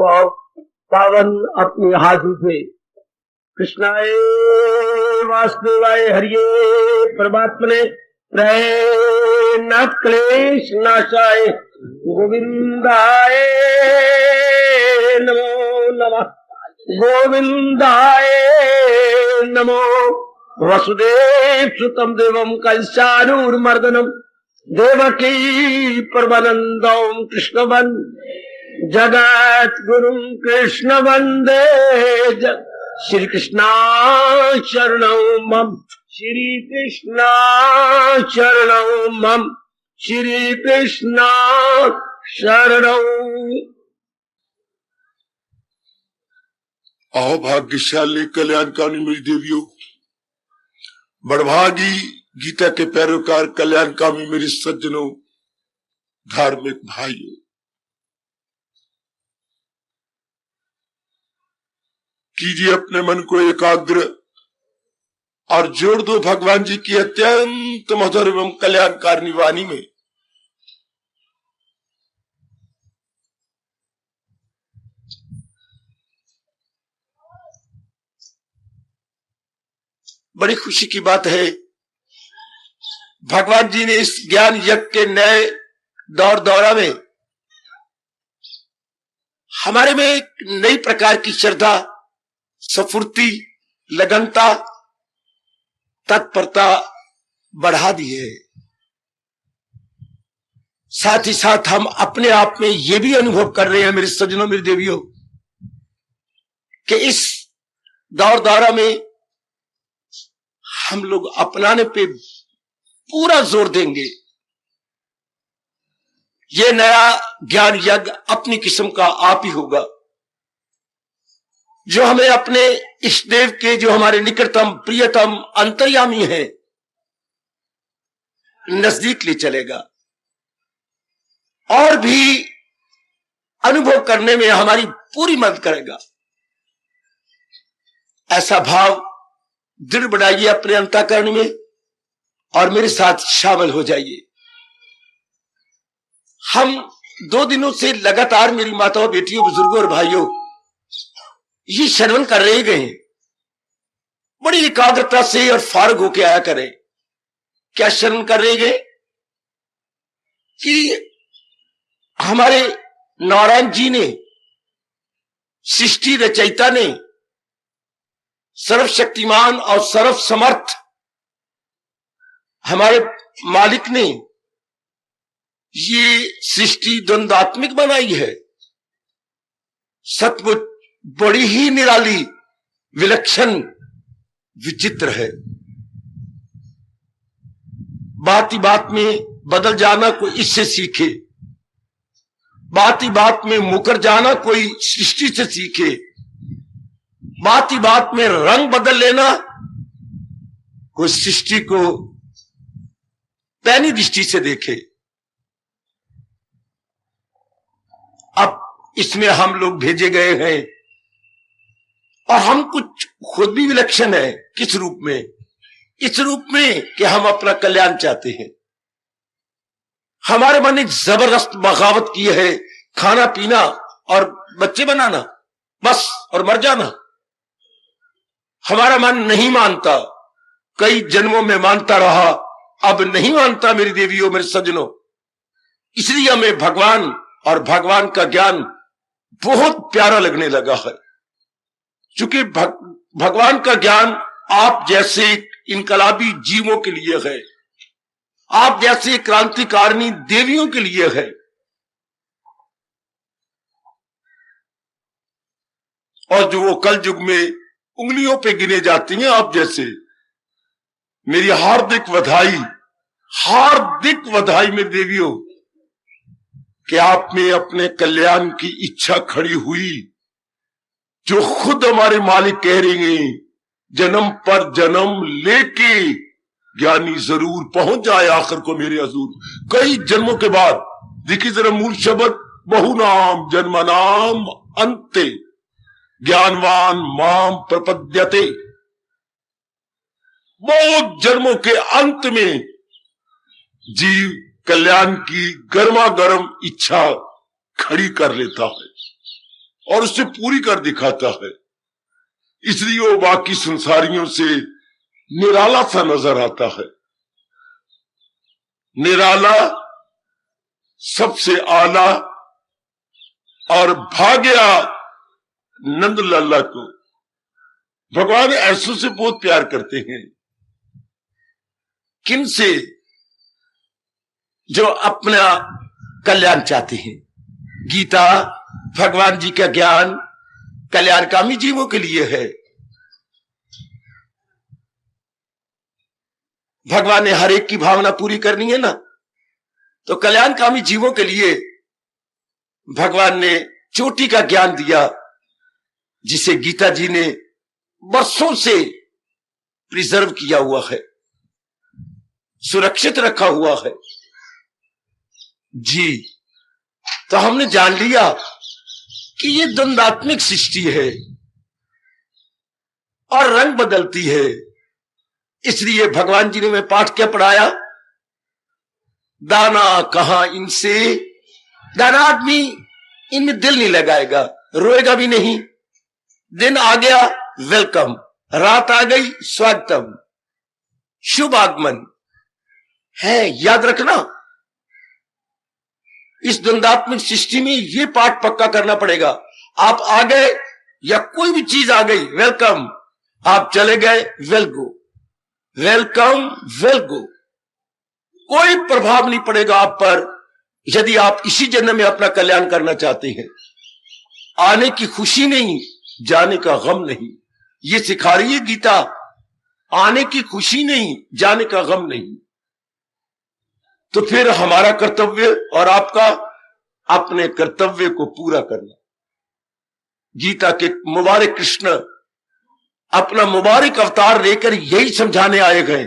पावन अपने हाथों से। कृष्णाय वासुदेवाय हरिये परमात्मने प्रणत क्लेश नाशाय गोविंदाय नमो नमः। गोविंदाय नमो। वसुदेव सुतम देवम कंसानूरमर्दनम देवकी परमानंदम कृष्णवन जगत गुरुम कृष्ण वंदे श्री कृष्णा शरणं मम। श्री कृष्णा शरणं मम। श्री कृष्णा शरणं। आओ भाग्यशाली कल्याणकामी मेरी देवियों, बड़भागी गीता के पैरोकार कल्याणकामी मेरे सज्जनों, धार्मिक भाइयों, कीजिए अपने मन को एकाग्र और जोड़ दो भगवान जी की अत्यंत मधुर एवं कल्याणकारिणी वाणी में। बड़ी खुशी की बात है, भगवान जी ने इस ज्ञान यज्ञ के नए दौरा में हमारे में एक नई प्रकार की श्रद्धा, स्फूर्ति, लगनता, तत्परता बढ़ा दी है। साथ ही साथ हम अपने आप में यह भी अनुभव कर रहे हैं मेरे सज्जनों, मेरी देवियों, कि इस दौरा में हम लोग अपनाने पे पूरा जोर देंगे। ये नया ज्ञान यज्ञ अपनी किस्म का आप ही होगा, जो हमें अपने इष्ट देव के, जो हमारे निकटतम प्रियतम अंतर्यामी हैं, नजदीक ले चलेगा और भी अनुभव करने में हमारी पूरी मदद करेगा। ऐसा भाव दृढ़ बनाइए अपने अंतःकरण में और मेरे साथ शामिल हो जाइए। हम 2 दिनों से लगातार मेरी माताओं, बेटियों, बुजुर्गों और भाइयों ये श्रवण कर रहे गए, बड़ी एकाग्रता से और फारग होके आया करें। क्या श्रवण कर रहे गए कि हमारे नारायण जी ने, सृष्टि रचयिता ने, सर्वशक्तिमान और सर्व समर्थ हमारे मालिक ने ये सृष्टि द्वंद्वात्मिक बनाई है। सचमुच बड़ी ही निराली, विलक्षण, विचित्र है। बात ही बात में बदल जाना कोई इससे सीखे, बात ही बात में मुकर जाना कोई सृष्टि से सीखे, बात ही बात में रंग बदल लेना कोई सृष्टि को पैनी दृष्टि से देखे। अब इसमें हम लोग भेजे गए हैं और हम कुछ खुद भी विलक्षण है। किस रूप में? इस रूप में कि हम अपना कल्याण चाहते हैं। हमारे मन ने जबरदस्त बगावत की है, खाना पीना और बच्चे बनाना बस, और मर जाना। हमारा मन नहीं मानता, कई जन्मों में मानता रहा, अब नहीं मानता मेरी देवियों, मेरे सज्जनों। इसलिए हमें भगवान और भगवान का ज्ञान बहुत प्यारा लगने लगा है। क्योंकि भगवान का ज्ञान आप जैसे इनकलाबी जीवों के लिए है, आप जैसे क्रांतिकारिणी देवियों के लिए है। और जो वो कल युग में उंगलियों पे गिने जाती हैं, आप जैसे, मेरी हार्दिक बधाई, हार्दिक बधाई मेरी देवियों, कि आप में अपने कल्याण की इच्छा खड़ी हुई, जो खुद हमारे मालिक कह रहे हैं, जन्म पर जन्म लेके ज्ञानी जरूर पहुंच जाए आखिर को मेरे हजूर। कई जन्मों के बाद देखिए जरा मूल शब्द, बहुनाम जन्मनाम अंते ज्ञानवान माम प्रपद्यते। बहुत जन्मों के अंत में जीव कल्याण की गर्मा गर्म इच्छा खड़ी कर लेता है और उसे पूरी कर दिखाता है, इसलिए वो बाकी संसारियों से निराला सा नजर आता है। निराला, सबसे आला, और भाग्या नंद लाला को भगवान ऐसों से बहुत प्यार करते हैं। किन से? जो अपना कल्याण चाहते हैं। गीता भगवान जी का ज्ञान कल्याणकामी जीवों के लिए है। भगवान ने हर एक की भावना पूरी करनी है ना, तो कल्याणकामी जीवों के लिए भगवान ने चोटी का ज्ञान दिया, जिसे गीता जी ने वर्षों से प्रिजर्व किया हुआ है, सुरक्षित रखा हुआ है जी। तो हमने जान लिया कि ये द्वंदात्मिक सृष्टि है और रंग बदलती है। इसलिए भगवान जी ने हमें पाठ क्या पढ़ाया? दाना कहां इनसे, दाना आदमी इनमें दिल नहीं लगाएगा, रोएगा भी नहीं। दिन आ गया वेलकम, रात आ गई स्वागतम, शुभ आगमन है। याद रखना, इस द्वंदात्मक सृष्टि में ये पाठ पक्का करना पड़ेगा। आप आ गए या कोई भी चीज आ गई, वेलकम। आप चले गए, well go, welcome well go. कोई प्रभाव नहीं पड़ेगा आप पर, यदि आप इसी जन्म में अपना कल्याण करना चाहते हैं। आने की खुशी नहीं, जाने का गम नहीं, ये सिखा रही है गीता। आने की खुशी नहीं, जाने का गम नहीं। तो फिर हमारा कर्तव्य और आपका अपने कर्तव्य को पूरा करना। गीता के मुबारक कृष्ण अपना मुबारक अवतार लेकर यही समझाने आए गए,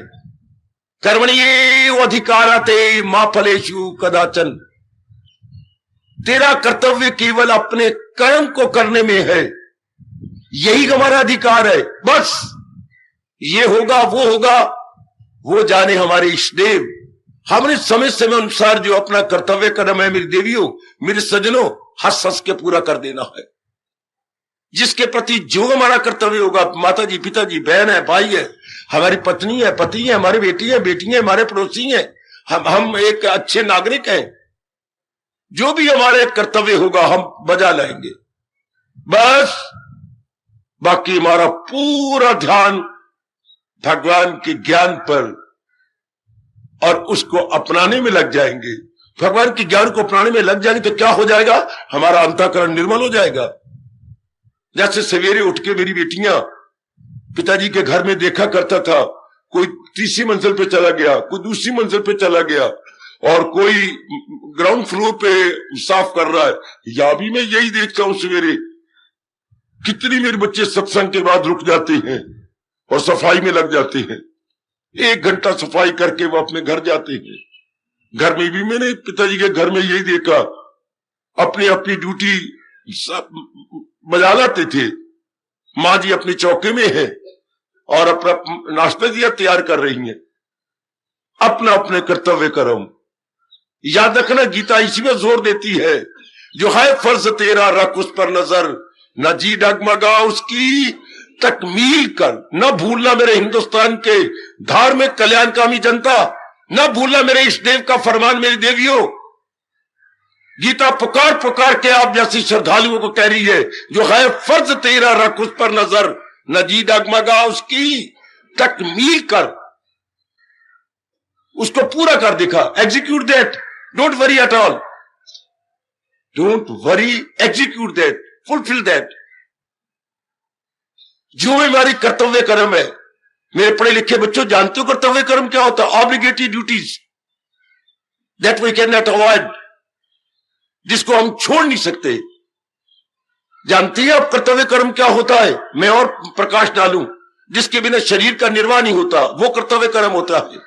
कर्मण्येव अधिकारते मा फलेषु कदाचन। तेरा कर्तव्य केवल अपने कर्म को करने में है, यही हमारा अधिकार है। बस ये होगा, वो जाने हमारे इष्टदेव। हमने समय समय अनुसार जो अपना कर्तव्य कर्म है, मेरी देवियों, मेरे सज्जनों, हंस हंस के पूरा कर देना है। जिसके प्रति जो हमारा कर्तव्य होगा, माता जी, पिताजी, बहन है, भाई है, हमारी पत्नी है, पति है, हमारे बेटी है, बेटी है, हमारे पड़ोसी हैं, हम एक अच्छे नागरिक हैं, जो भी हमारे कर्तव्य होगा हम बजा लाएंगे। बस बाकी हमारा पूरा ध्यान भगवान के ज्ञान पर और उसको अपनाने में लग जाएंगे। भगवान के ज्ञान को अपनाने में लग जाएंगे तो क्या हो जाएगा? हमारा अंतःकरण निर्मल हो जाएगा। जैसे सवेरे उठ के मेरी बेटियां पिताजी के घर में देखा करता था, कोई तीसरी मंजिल पे चला गया, कोई दूसरी मंजिल पे चला गया, और कोई ग्राउंड फ्लोर पे साफ कर रहा है। या भी मैं यही देखता हूं सवेरे, कितनी मेरे बच्चे सत्संग के बाद रुक जाते हैं और सफाई में लग जाते हैं। 1 घंटा सफाई करके वो अपने घर जाते हैं। घर में भी मैंने पिताजी के घर में यही देखा, अपनी अपनी ड्यूटी बजा लाते थे। माँ जी अपने चौके में है और अपना नाश्ता दिया तैयार कर रही हैं, अपना अपने कर्तव्य कर्म। याद रखना, गीता इसी में जोर देती है, जो है फर्ज तेरा रख उस पर नजर, न जी डगमगा उसकी तकमील कर। न भूलना मेरे हिंदुस्तान के धार्मिक कल्याणकामी जनता, न भूलना मेरे इष्ट देव का फरमान, मेरी देवियों। गीता पुकार पुकार के आप जैसी श्रद्धालुओं को कह रही है, जो है फर्ज तेरा रख उस पर नजर, न जी डगमगा उसकी तकमील कर। उसको पूरा कर दिखा, execute that, don't worry at all, don't worry, execute that, fulfil that. जो हमारी कर्तव्य कर्म है, मेरे पढ़े लिखे बच्चों, जानते हो कर्तव्य कर्म क्या होता है? Obligatory duties that we can not avoid, जिसको हम छोड़ नहीं सकते। जानती है आप कर्तव्य कर्म क्या होता है? मैं और प्रकाश डालूं, जिसके बिना शरीर का निर्वाह नहीं होता, वो कर्तव्य कर्म होता है।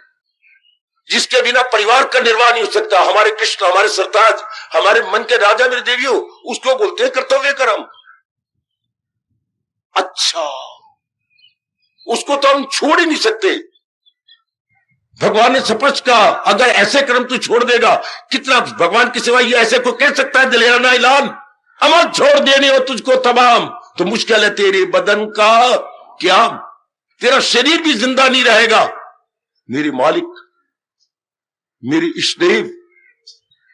जिसके बिना परिवार का निर्वाह नहीं हो सकता, हमारे कृष्ण, हमारे सरताज, हमारे मन के राजा, मेरे देवियों, उसको बोलते हैं कर्तव्य कर्म। अच्छा, उसको तो हम छोड़ ही नहीं सकते। भगवान ने स्पष्ट कहा, अगर ऐसे कर्म तू छोड़ देगा, कितना भगवान के सिवा ये ऐसे को कह सकता है दिलेरा ना ऐलान? अमल छोड़ देने हो तुझको तमाम, तो मुश्किल है तेरे बदन का क्या, तेरा शरीर भी जिंदा नहीं रहेगा। मेरी मालिक, मेरी इष्टदेव,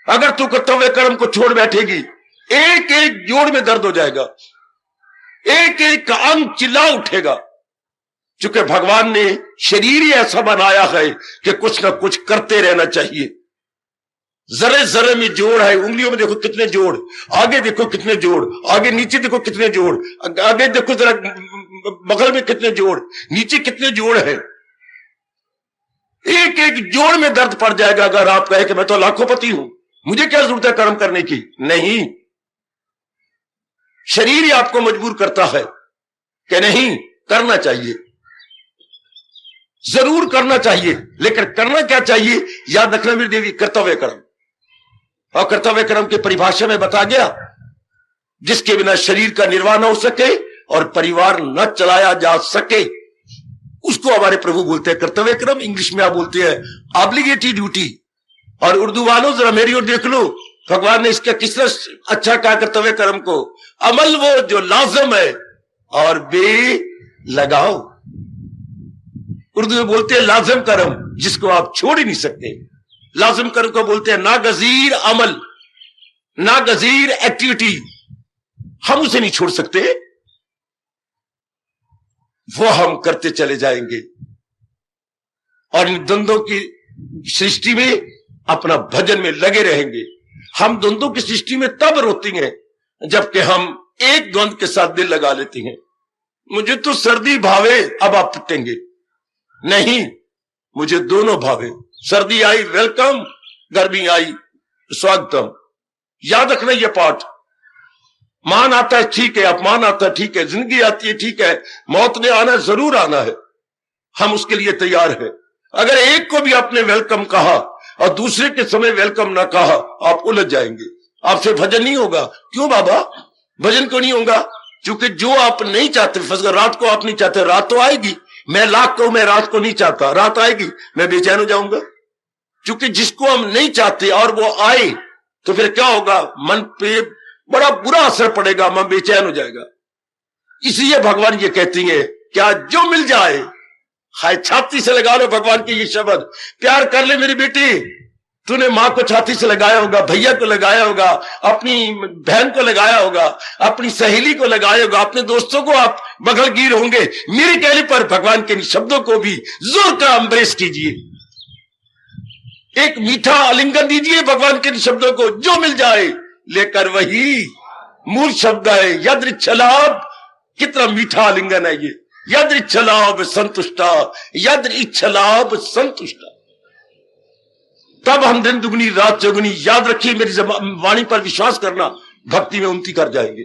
अगर तू कर्तव्य कर्म को छोड़ बैठेगी, एक एक जोड़ में दर्द हो जाएगा, एक एक का अंग चिल्ला उठेगा। चूंकि भगवान ने शरीर ही ऐसा बनाया है कि कुछ ना कुछ करते रहना चाहिए। जरे जरे में जोड़ है, उंगलियों में देखो कितने जोड़, आगे देखो कितने जोड़, आगे नीचे देखो कितने जोड़, आगे देखो जरा बगल में कितने जोड़, नीचे कितने जोड़ है। एक एक जोड़ में दर्द पड़ जाएगा अगर आप कहे कि मैं तो लाखोंपति हूं, मुझे क्या जरूरत है कर्म करने की। नहीं, शरीर ही आपको मजबूर करता है कि नहीं करना चाहिए, जरूर करना चाहिए। लेकिन करना क्या चाहिए, याद रखना मेरी देवी, कर्तव्य कर्म। और कर्तव्य कर्म की परिभाषा में बता गया, जिसके बिना शरीर का निर्वाह न हो सके और परिवार न चलाया जा सके, उसको हमारे प्रभु बोलते हैं कर्तव्य कर्म। इंग्लिश में आप बोलते हैं ऑब्लिगेटरी ड्यूटी। और उर्दू वालों जरा मेरी ओर देख लो, भगवान ने इसका किस तरह अच्छा कहा कर्तव्य कर्म को, अमल वो जो लाजम है और बे लगाओ। उर्दू में बोलते हैं लाजम कर्म, जिसको आप छोड़ ही नहीं सकते। लाजम कर्म को बोलते हैं नागजीर अमल, नागजीर एक्टिविटी, हम उसे नहीं छोड़ सकते, वो हम करते चले जाएंगे। और इन द्वंद्वों की सृष्टि में अपना भजन में लगे रहेंगे। हम द्वंद्वों की सृष्टि में तब रोते हैं जबकि हम एक द्वंद्व के साथ दिल लगा लेते हैं। मुझे तो सर्दी भावे, अब आप पिटेंगे, नहीं, मुझे दोनों भावे। सर्दी आई वेलकम, गर्मी आई स्वागतम। याद रखना यह पाठ। मान आता है ठीक है, अपमान आता है ठीक है, जिंदगी आती है ठीक है, मौत ने आना जरूर आना है, हम उसके लिए तैयार है। अगर एक को भी आपने वेलकम कहा और दूसरे के समय वेलकम ना कहा, आप उलझ जाएंगे, आपसे भजन नहीं होगा। क्यों बाबा भजन क्यों नहीं होगा? क्योंकि जो आप नहीं चाहते, अगर रात को आप नहीं चाहते, रात तो आएगी। मैं लाख कहूं मैं रात को नहीं चाहता, रात आएगी, मैं बेचैन हो जाऊंगा। क्योंकि जिसको हम नहीं चाहते और वो आए तो फिर क्या होगा, मन पे बड़ा बुरा असर पड़ेगा, मन बेचैन हो जाएगा। इसलिए भगवान ये कहती है, क्या जो मिल जाए, हाय छाती से लगा लो भगवान के ये शब्द, प्यार कर ले मेरी बेटी। तूने मां को छाती से लगाया होगा, भैया को लगाया होगा, अपनी बहन को लगाया होगा, अपनी सहेली को लगाया होगा, अपने दोस्तों को आप बगलगीर होंगे। मेरे कहने पर भगवान के इन शब्दों को भी जोर का एम्ब्रेस कीजिए, एक मीठा आलिंगन दीजिए भगवान के इन शब्दों को। जो मिल जाए लेकर वही मूल शब्द है यदृच्छलाभ। कितना मीठा आलिंगन है ये, यदृच्छलाभ संतुष्टा, यदृच्छलाभ संतुष्टा। तब हम दिन दुगनी रात चौगुनी, याद रखिए मेरी वाणी पर विश्वास करना, भक्ति में उन्नति कर जाएंगे।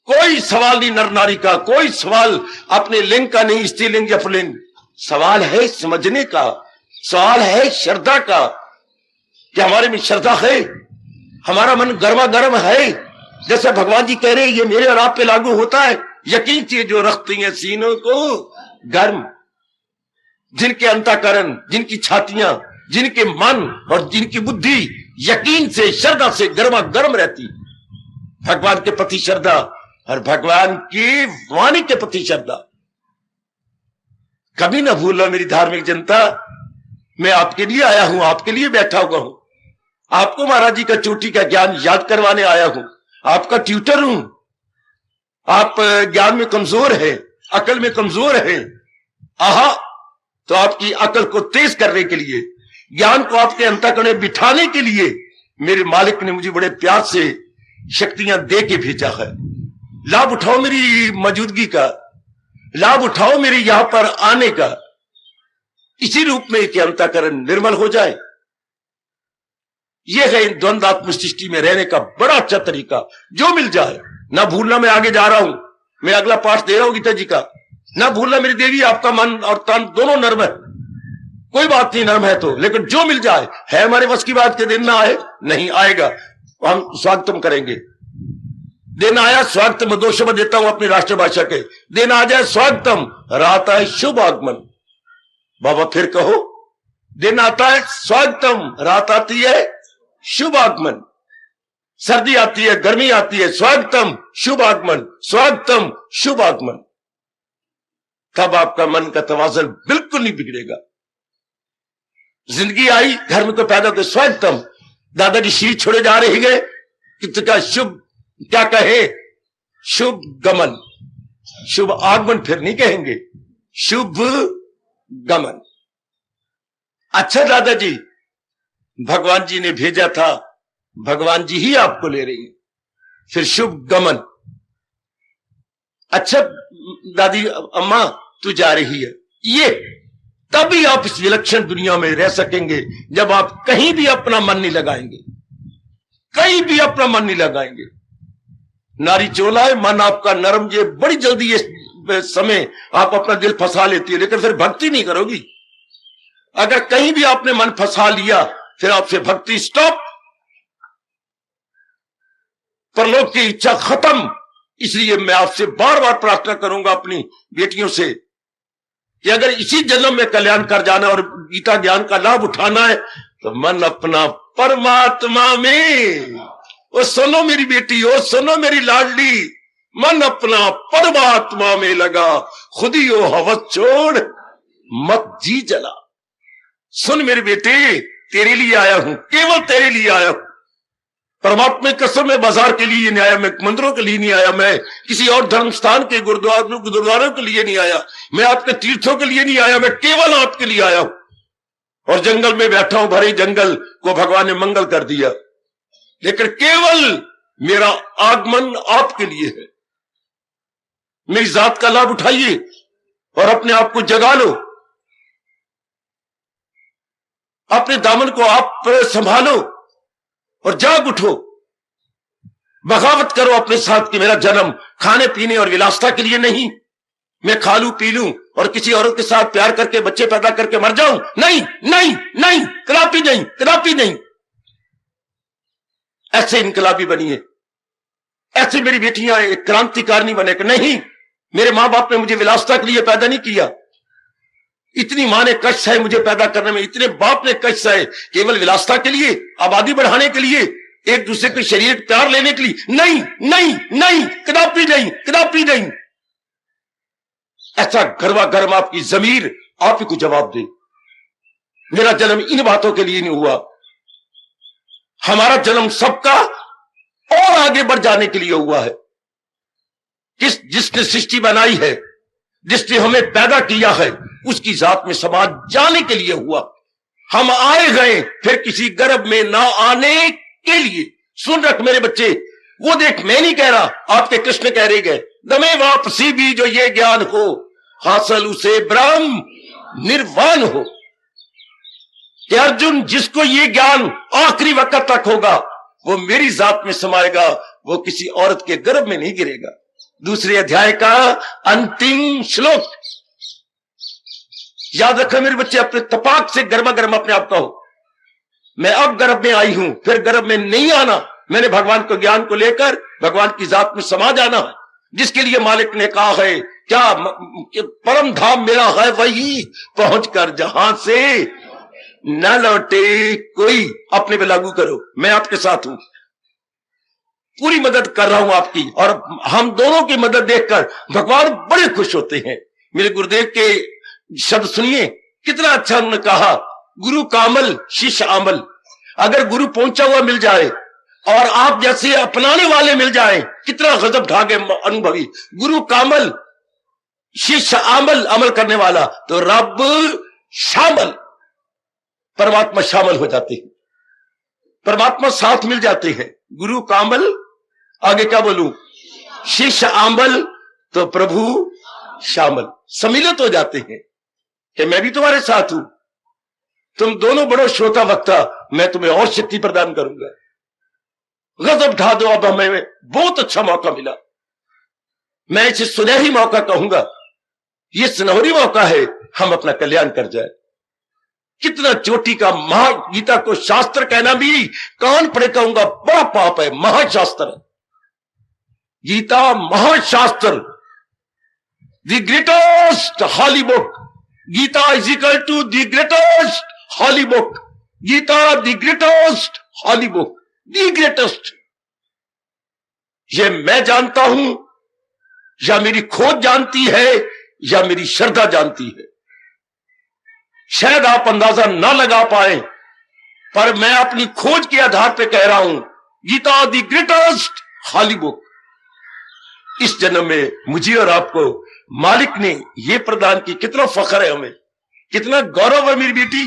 कोई सवाल नहीं नर नारी का, कोई सवाल अपने लिंग का नहीं, स्त्रीलिंग या पुल्लिंग। सवाल है समझने का, सवाल है श्रद्धा का, कि हमारे में श्रद्धा है, हमारा मन गर्मा गर्म है। जैसे भगवान जी कह रहे हैं, ये मेरे और आप पे लागू होता है। यकीन से जो रखती हैं सीनों को गर्म, जिनके अंतःकरण, जिनकी छातियां, जिनके मन और जिनकी बुद्धि यकीन से श्रद्धा से गर्मा गर्म रहती, भगवान के प्रति श्रद्धा और भगवान की वाणी के प्रति श्रद्धा। कभी ना भूलो मेरी धार्मिक जनता, मैं आपके लिए आया हूं, आपके लिए बैठा हुआ हूं, आपको महाराज जी का चोटी का ज्ञान याद करवाने आया हूं, आपका ट्यूटर हूं। आप ज्ञान में कमजोर है, अकल में कमजोर है, आहा, तो आपकी अकल को तेज करने के लिए, ज्ञान को आपके अंतःकरण में बिठाने के लिए मेरे मालिक ने मुझे बड़े प्यार से शक्तियां दे के भेजा है। लाभ उठाओ मेरी मौजूदगी का, लाभ उठाओ मेरे यहां पर आने का, इसी रूप में कि अंतःकरण निर्मल हो जाए। यह है द्वंद्वात्म सृष्टि में रहने का बड़ा अच्छा तरीका। जो मिल जाए, ना भूलना मैं आगे जा रहा हूं, मैं अगला पाठ दे रहा हूं गीता जी का, ना भूलना मेरी देवी आपका मन और तन दोनों नर्म है, कोई बात नहीं नर्म है तो, लेकिन जो मिल जाए, है हमारे बस की बात के दिन ना आए, नहीं आएगा, हम स्वागतम करेंगे। दिन आया स्वागतम, 2 शब्द देता हूं अपनी राष्ट्रभाषा के, दिन आ जाए स्वागतम, रात आए शुभ आगमन। बाबा फिर कहो, दिन आता है स्वागतम, रात आती है शुभ आगमन। सर्दी आती है, गर्मी आती है, स्वागतम शुभ आगमन, स्वागतम शुभ आगमन। तब आपका मन का तवाज़ुन बिल्कुल नहीं बिगड़ेगा। जिंदगी आई, घर में कोई पैदा होते, स्वागतम, दादाजी शीर छोड़े जा रहे गए, कितना शुभ, क्या कहे, शुभ गमन, शुभ आगमन फिर नहीं कहेंगे, शुभ गमन। अच्छा दादाजी, भगवान जी ने भेजा था, भगवान जी ही आपको ले रही है, फिर शुभ गमन। अच्छा दादी, अम्मा तू जा रही है, ये तभी आप इस विलक्षण दुनिया में रह सकेंगे जब आप कहीं भी अपना मन नहीं लगाएंगे, कहीं भी अपना मन नहीं लगाएंगे। नारी चोला है, मन आपका नरम, ये बड़ी जल्दी ये समय आप अपना दिल फंसा लेती है, लेकिन फिर भक्ति नहीं करोगी। अगर कहीं भी आपने मन फंसा लिया, फिर आपसे भक्ति स्टॉप, परलोक की इच्छा खत्म। इसलिए मैं आपसे बार बार प्रार्थना करूंगा अपनी बेटियों से कि अगर इसी जन्म में कल्याण कर जाना और गीता ज्ञान का लाभ उठाना है तो मन अपना परमात्मा में, ओ सुनो मेरी बेटी, ओ सुनो मेरी लाडली, मन अपना परमात्मा में लगा, खुद ही ओ हवस छोड़ मत जी जला। सुन मेरे बेटे, तेरे लिए आया हूं, केवल तेरे लिए आया हूं। परमात्मा की कसम, मैं बाजार के लिए नहीं आया, मैं मंदिरों के लिए नहीं आया, मैं किसी और धर्म स्थान के गुरुद्वारों के लिए नहीं आया, मैं आपके तीर्थों के लिए नहीं आया, मैं केवल आपके लिए आया हूं। और जंगल में बैठा हूं, भरे जंगल को भगवान ने मंगल कर दिया, लेकिन केवल मेरा आगमन आपके लिए है। मेरी जात का लाभ उठाइए और अपने आप को जगा लो, अपने दामन को आप संभालो और जाग उठो। बगावत करो अपने साथ कि मेरा जन्म खाने पीने और विलासता के लिए नहीं, मैं खा लूं पी लूं और किसी औरत के साथ प्यार करके बच्चे पैदा करके मर जाऊं। नहीं नहीं नहीं, कदापि नहीं, कदापि नहीं। ऐसे इनकलाबी बनिए, ऐसे मेरी बेटियां एक क्रांतिकारिणी बने कि नहीं, मेरे मां बाप ने मुझे विलासता के लिए पैदा नहीं किया, इतनी मां ने कष्ट सहे मुझे पैदा करने में, इतने बाप ने कष्ट सहे केवल विलासता के लिए, आबादी बढ़ाने के लिए, एक दूसरे के शरीर प्यार लेने के लिए। नहीं नहीं नहीं, कदापि नहीं, कदापि नहीं। ऐसा गरबा गर्म आपकी जमीर आप ही को जवाब दे। मेरा जन्म इन बातों के लिए नहीं हुआ, हमारा जन्म सबका और आगे बढ़ जाने के लिए हुआ है। जिसने सृष्टि बनाई है, जिसने हमें पैदा किया है, उसकी जात में समाज जाने के लिए हुआ। हम आए गए फिर किसी गर्भ में ना आने के लिए। सुन रख मेरे बच्चे, वो देख, मैं नहीं कह रहा, आपके कृष्ण कह रहे गए, दमे वापसी भी जो ये ज्ञान हो, हासिल उसे ब्रह्म निर्वाण हो। कि अर्जुन, जिसको ये ज्ञान आखिरी वक्त तक होगा वो मेरी जात में समाएगा, वो किसी औरत के गर्भ में नहीं गिरेगा। दूसरे अध्याय का अंतिम श्लोक याद रखो मेरे बच्चे, अपने तपाक से गर्मा गर्म अपने आप का हो। मैं अब गर्भ में आई हूं, फिर गर्भ में नहीं आना, मैंने भगवान को ज्ञान को लेकर भगवान की जात में समा जाना है, जिसके लिए मालिक ने कहा है क्या, परम धाम मेरा है वही पहुंचकर जहां से न लौटे कोई। अपने पे लागू करो, मैं आपके साथ हूं, पूरी मदद कर रहा हूं आपकी, और हम दोनों की मदद देखकर भगवान बड़े खुश होते हैं। मेरे गुरुदेव के शब्द सुनिए, कितना अच्छा उन्होंने कहा, गुरु कामल शिष्य आमल। अगर गुरु पहुंचा हुआ मिल जाए और आप जैसे अपनाने वाले मिल जाए, कितना गजब ढागे अनुभवी। गुरु कामल शिष्य आमल, अमल करने वाला, तो रब शामल, परमात्मा शामिल हो जाते हैं, परमात्मा साथ मिल जाते हैं। गुरु कामल, आगे क्या बोलूं, शिष्य आमल, तो प्रभु शामिल, सम्मिलित हो जाते हैं कि मैं भी तुम्हारे साथ हूं, तुम दोनों बड़ो श्रोता वक्ता, मैं तुम्हें और शक्ति प्रदान करूंगा। गजब ढा दो, अब हमें बहुत अच्छा मौका मिला, मैं इसे सुनहरी मौका कहूंगा, ये सुनहरी मौका है, हम अपना कल्याण कर जाए। कितना चोटी का महागीता को शास्त्र कहना भी कान पड़े कहूंगा बड़ा पाप है। महाशास्त्र, गीता महाशास्त्र, the greatest holy book. Gita is equal to the greatest holy book. Gita the greatest holy book, the greatest. ये मैं जानता हूं या मेरी खोज जानती है या मेरी श्रद्धा जानती है। शायद आप अंदाजा ना लगा पाए, पर मैं अपनी खोज के आधार पर कह रहा हूं, Gita the greatest holy book. इस जन्म में मुझे और आपको मालिक ने यह प्रदान की। कितना फख्र है हमें, कितना गौरव है मेरी बेटी,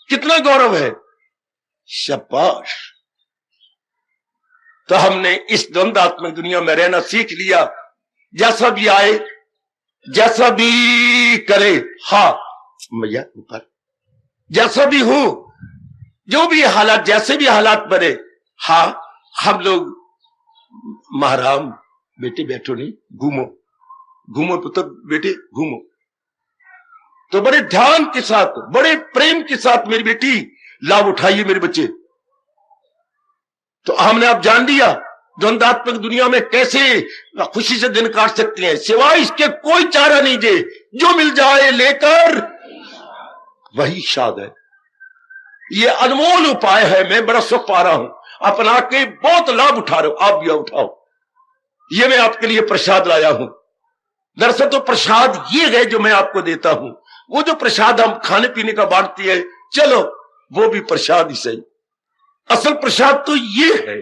कितना गौरव है। शाबाश। तो हमने इस द्वंद्वात्मक दुनिया में रहना सीख लिया। जैसा भी आए, जैसा भी करे, हाँ मैया ऊपर, जैसा भी हो, जो भी हालात, जैसे भी हालात बने, हाँ हम लोग महाराम बेटे बैठो नहीं, घूमो घूमो पुत्र, बेटे घूमो। तो बड़े ध्यान के साथ, बड़े प्रेम के साथ मेरी बेटी लाभ उठाइए मेरे बच्चे। तो हमने अब जान लिया द्वंद्वात्मक दुनिया में कैसे खुशी से दिन काट सकते हैं। सिवाय इसके कोई चारा नहीं दे, जो मिल जाए लेकर वही शाद है। ये अनमोल उपाय है। मैं बड़ा सुख पा रहा हूं, अपना के बहुत लाभ उठा रहे हो, आप भी उठाओ। ये मैं आपके लिए प्रसाद लाया हूं। दरअसल तो प्रसाद ये है जो मैं आपको देता हूं। वो जो प्रसाद हम खाने पीने का बांटती है, चलो वो भी प्रसाद ही सही। असल प्रसाद तो ये है,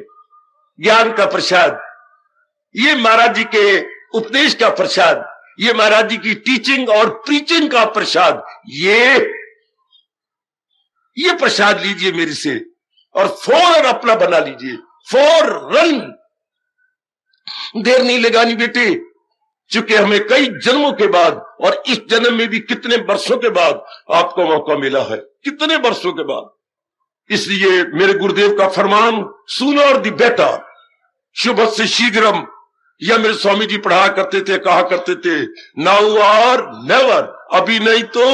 ज्ञान का प्रसाद, ये महाराज जी के उपदेश का प्रसाद, ये महाराज जी की टीचिंग और प्रीचिंग का प्रसाद। ये प्रसाद लीजिए मेरे से और फौरन अपना बना लीजिए, फौरन। देर नहीं लगानी बेटे, चूंकि हमें कई जन्मों के बाद और इस जन्म में भी कितने वर्षों के बाद आपको मौका मिला है, कितने वर्षों के बाद। इसलिए मेरे गुरुदेव का फरमान, सूनर द बेटर, शुभ से शीघ्रम, या मेरे स्वामी जी पढ़ा करते थे, कहा करते थे, नाउ और नेवर, अभी नहीं तो।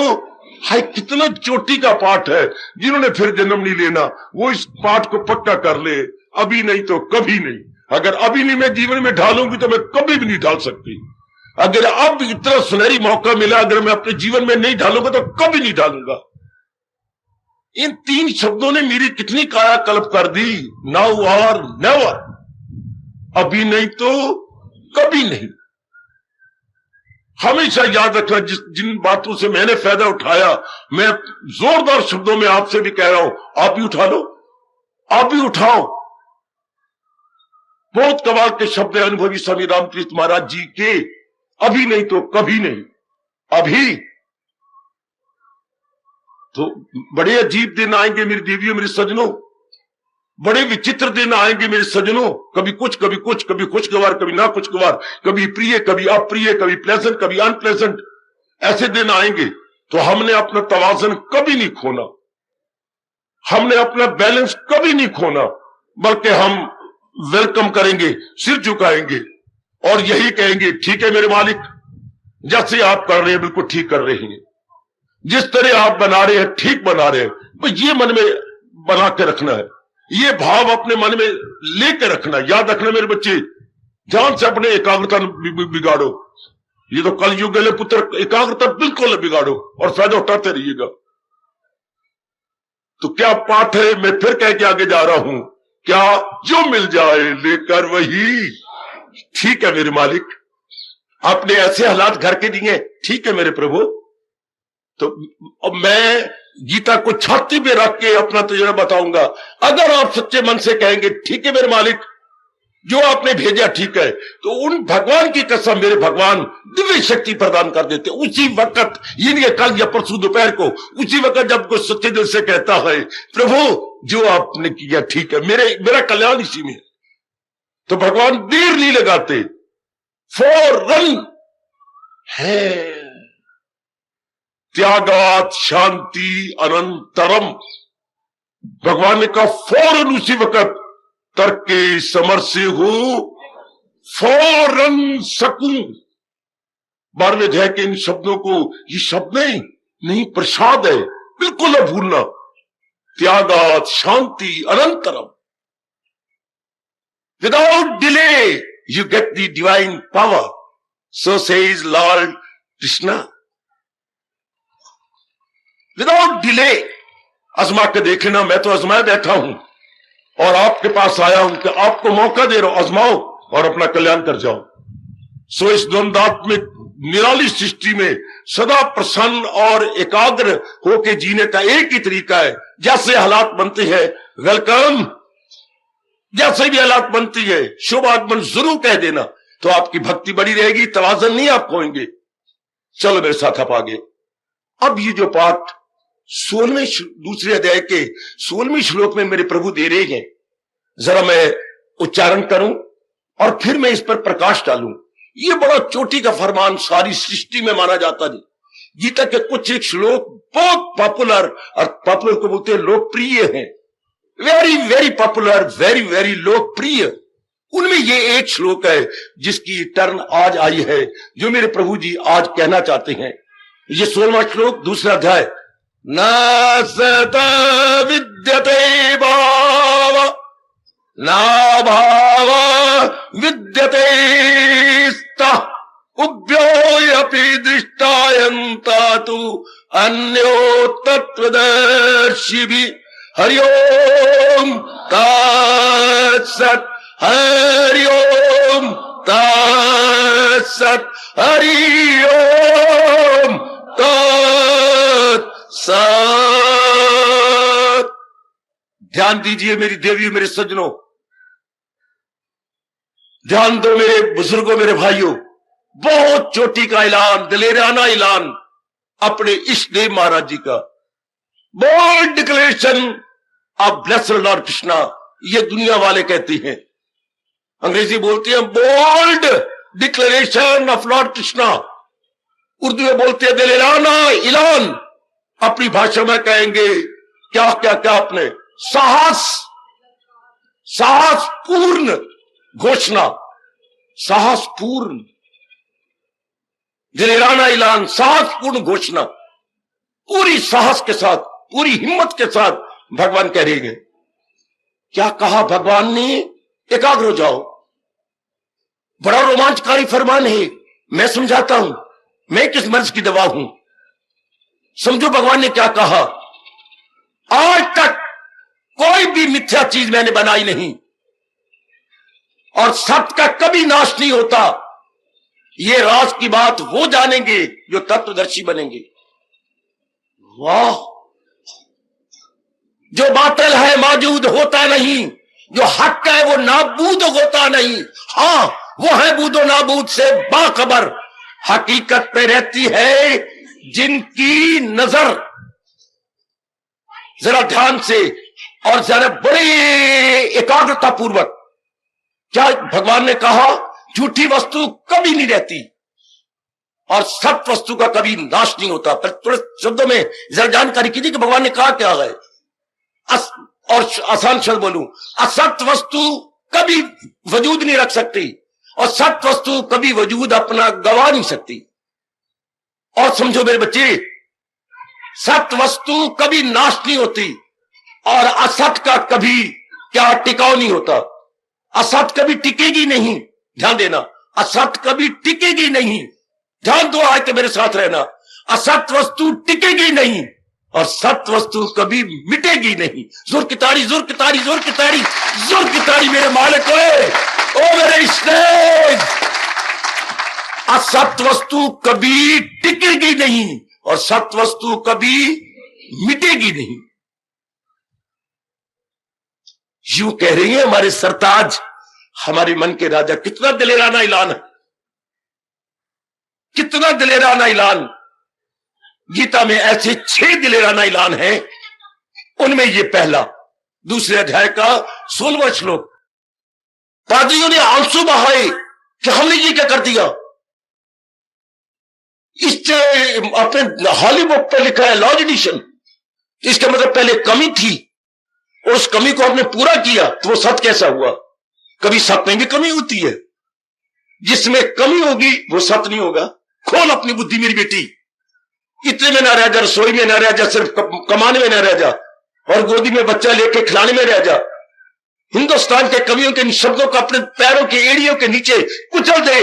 हाय कितना चोटी का पाठ है। जिन्होंने फिर जन्म नहीं लेना वो इस पाठ को पक्का कर ले, अभी नहीं तो कभी नहीं। अगर अभी नहीं मैं जीवन में ढालूंगी तो मैं कभी भी नहीं ढाल सकती। अगर अब इतना सुनहरी मौका मिला, अगर मैं अपने जीवन में नहीं ढालूंगा तो कभी नहीं ढालूंगा। इन तीन शब्दों ने मेरी कितनी कायाकल्प कर दी। नाउ और नेवर, अभी नहीं तो कभी नहीं। हमेशा याद रखना, जिन बातों से मैंने फायदा उठाया, मैं जोरदार शब्दों में आपसे भी कह रहा हूं, आप भी उठा लो, आप भी उठाओ। बहुत कमाल के शब्द है अनुभवी स्वामी रामकृष्ण महाराज जी के, अभी नहीं तो कभी नहीं। अभी तो बड़े अजीब दिन आएंगे मेरी देवियों, मेरे सजनों, बड़े विचित्र दिन आएंगे मेरे सजनों। कभी कुछ, कभी कुछ, कभी खुशगवार, कभी ना खुशगवार, कभी प्रिय, कभी अप्रिय, कभी प्लेजेंट, कभी अनप्लेजेंट। ऐसे दिन आएंगे। तो हमने अपना तवाज़ुन कभी नहीं खोना, हमने अपना बैलेंस कभी नहीं खोना, बल्कि हम वेलकम करेंगे, सिर झुकाएंगे और यही कहेंगे, ठीक है मेरे मालिक, जैसे आप कर रहे हैं बिल्कुल ठीक कर रहे हैं, जिस तरह आप बना रहे हैं ठीक बना रहे हैं। ये मन में बना के रखना है, ये भाव अपने मन में लेकर रखना। याद रखना मेरे बच्चे, ध्यान से अपने एकाग्रता बिगाड़ो। ये तो कल युग गले पुत्र, एकाग्रता बिल्कुल बिगाड़ो और फायदा उठाते रहिएगा। तो क्या पाठ है, मैं फिर कह के आगे जा रहा हूं, क्या जो मिल जाए लेकर वही ठीक है मेरे मालिक। आपने ऐसे हालात घर के दिए, ठीक है मेरे प्रभु। तो अब मैं गीता को छाती पे रख के अपना तजुर्बा बताऊंगा। अगर आप सच्चे मन से कहेंगे, ठीक है मेरे मालिक, जो आपने भेजा ठीक है, तो उन भगवान की कसम, मेरे भगवान दिव्य शक्ति प्रदान कर देते उसी वक्त, ये नहीं कल या परसों दोपहर को, उसी वक्त जब कोई सच्चे दिल से कहता है, प्रभु जो आपने किया ठीक है, मेरा कल्याण इसी में है, तो भगवान देर नहीं लगाते, फौरन है। त्यागात शांति अनंतरम, भगवान ने कहा फौरन उसी वक्त, तर्क के समर से हो फौरन सकूं। 12वें अध्याय के इन शब्दों को, ये शब्द नहीं प्रसाद है, बिल्कुल न भूलना। त्यागात शांति अनंतरम, without delay you get the divine power, so says lord Krishna. Without delay आजमा के देख लेना। मैं तो आजमाए बैठा हूं और आपके पास आया हूं कि आपको मौका दे रहा हूं, आजमाओ। और अपना कल्याण कर जाओ। सो इस द्वंद्वात्मिक निराली सृष्टि में सदा प्रसन्न और एकाग्र होके जीने का एक ही तरीका है। जैसे हालात बनते हैं वेलकम, जैसे भी हालात बनती है शुभ आगमन जरूर कह देना, तो आपकी भक्ति बड़ी रहेगी, तवाज़ुन नहीं आप खोएंगे। चलो मेरे साथ आप आगे। अब ये जो पाठ 16वें दूसरे अध्याय के 16वें श्लोक में मेरे प्रभु दे रहे हैं, जरा मैं उच्चारण करूं और फिर मैं इस पर प्रकाश डालूं। ये बड़ा चोटी का फरमान सारी सृष्टि में माना जाता है। गीता के कुछ एक श्लोक बहुत पॉपुलर, और पॉपुलर को बोलते हैं लोकप्रिय हैं, very very popular, very very लोकप्रिय। उनमें ये एक श्लोक है जिसकी टर्न आज आई है, जो मेरे प्रभु जी आज कहना चाहते हैं। ये 16वां श्लोक दूसरा अध्याय। न सत विद्यते भाव न भाव विद्यते स्तः उभयोऽपि दृष्टायन्ता तु अन्यो तत्त्वदर्शिभिः। हरि ओम तत्सत्, हरि ओम तत्सत्, हरि ओम तत्सत्। ध्यान दीजिए मेरी देवियों, मेरे सज्जनों, ध्यान दो मेरे बुजुर्गों, मेरे भाइयों। बहुत चोटी का ऐलान, दिलेराना ऐलान अपने इष्ट देव महाराज जी का। Bold declaration of blessed Lord Krishna, ये दुनिया वाले कहते हैं, अंग्रेजी बोलते हैं bold declaration of Lord Krishna, Urdu में बोलते हैं दिलेराना ऐलान, अपनी भाषा में कहेंगे क्या क्या क्या अपने साहसपूर्ण घोषणा, साहसपूर्ण दिलेराना ऐलान, साहसपूर्ण घोषणा, पूरी साहस के साथ, पूरी हिम्मत के साथ भगवान कह रहे हैं। क्या कहा भगवान ने? एकाग्र हो जाओ। बड़ा रोमांचकारी फरमान है, मैं समझाता हूं, मैं किस मर्ज की दवा हूं। समझो भगवान ने क्या कहा। आज तक कोई भी मिथ्या चीज मैंने बनाई नहीं, और सत्य का कभी नाश नहीं होता। ये राज की बात वो जानेंगे जो तत्वदर्शी बनेंगे। वाह, जो बातिल है मौजूद होता नहीं, जो हक है वो नाबूद होता नहीं। हां, वो है बूदो नाबूद से बाखबर, हकीकत पे रहती है जिनकी नजर। जरा ध्यान से और जरा बड़े एकाग्रता पूर्वक, क्या भगवान ने कहा? झूठी वस्तु कभी नहीं रहती और सत्य वस्तु का कभी नाश नहीं होता। पर थोड़े शब्दों में जरा जानकारी कीजिए कि भगवान ने कहा क्या है। और आसान शब्द बोलूं, असत्य वस्तु कभी वजूद नहीं रख सकती और सत्य वस्तु कभी वजूद अपना गवा नहीं सकती। और समझो मेरे बच्चे, सत्य वस्तु कभी नाश नहीं होती और असत्य का कभी क्या टिकाव नहीं होता। असत्य कभी टिकेगी नहीं, ध्यान देना, असत्य कभी टिकेगी नहीं। ध्यान दो, आज तो मेरे साथ रहना। असत्य वस्तु टिकेगी नहीं और सत्य वस्तु कभी मिटेगी नहीं। जोर की ताड़ी, जोर की ताड़ी, जोर की ताड़ी, जोर की ताड़ी मेरे मालिक ओ मेरे स्नेह। असत्य वस्तु कभी टिकेगी नहीं और सत्य वस्तु कभी मिटेगी नहीं। यूं कह रही है हमारे सरताज, हमारे मन के राजा। कितना दिलेराना ऐलान है, कितना दिलेराना ऐलान। गीता में ऐसे 6 दिलेराना ऐलान हैं, उनमें ये पहला दूसरे अध्याय का 16वां श्लोक। पादरियों ने आंसू बहाए कि हमने ये क्या कर दिया। इस अपने हॉलीवुड पर लिखा है लॉर्ड एडिशन, इसका मतलब पहले कमी थी और उस कमी को आपने पूरा किया तो वो सत्य कैसा हुआ। कभी सत्य में भी कमी होती है, जिसमें कमी होगी वो सत्य नहीं होगा। खोल अपनी बुद्धि मेरी बेटी, इतने में ना रह जा, रसोई में ना रह जा, सिर्फ कमाने में ना रह जा और गोदी में बच्चा लेके खिलाने में रह जा। हिंदुस्तान के कवियों के शब्दों को अपने पैरों के एड़ियों के नीचे कुचल दे।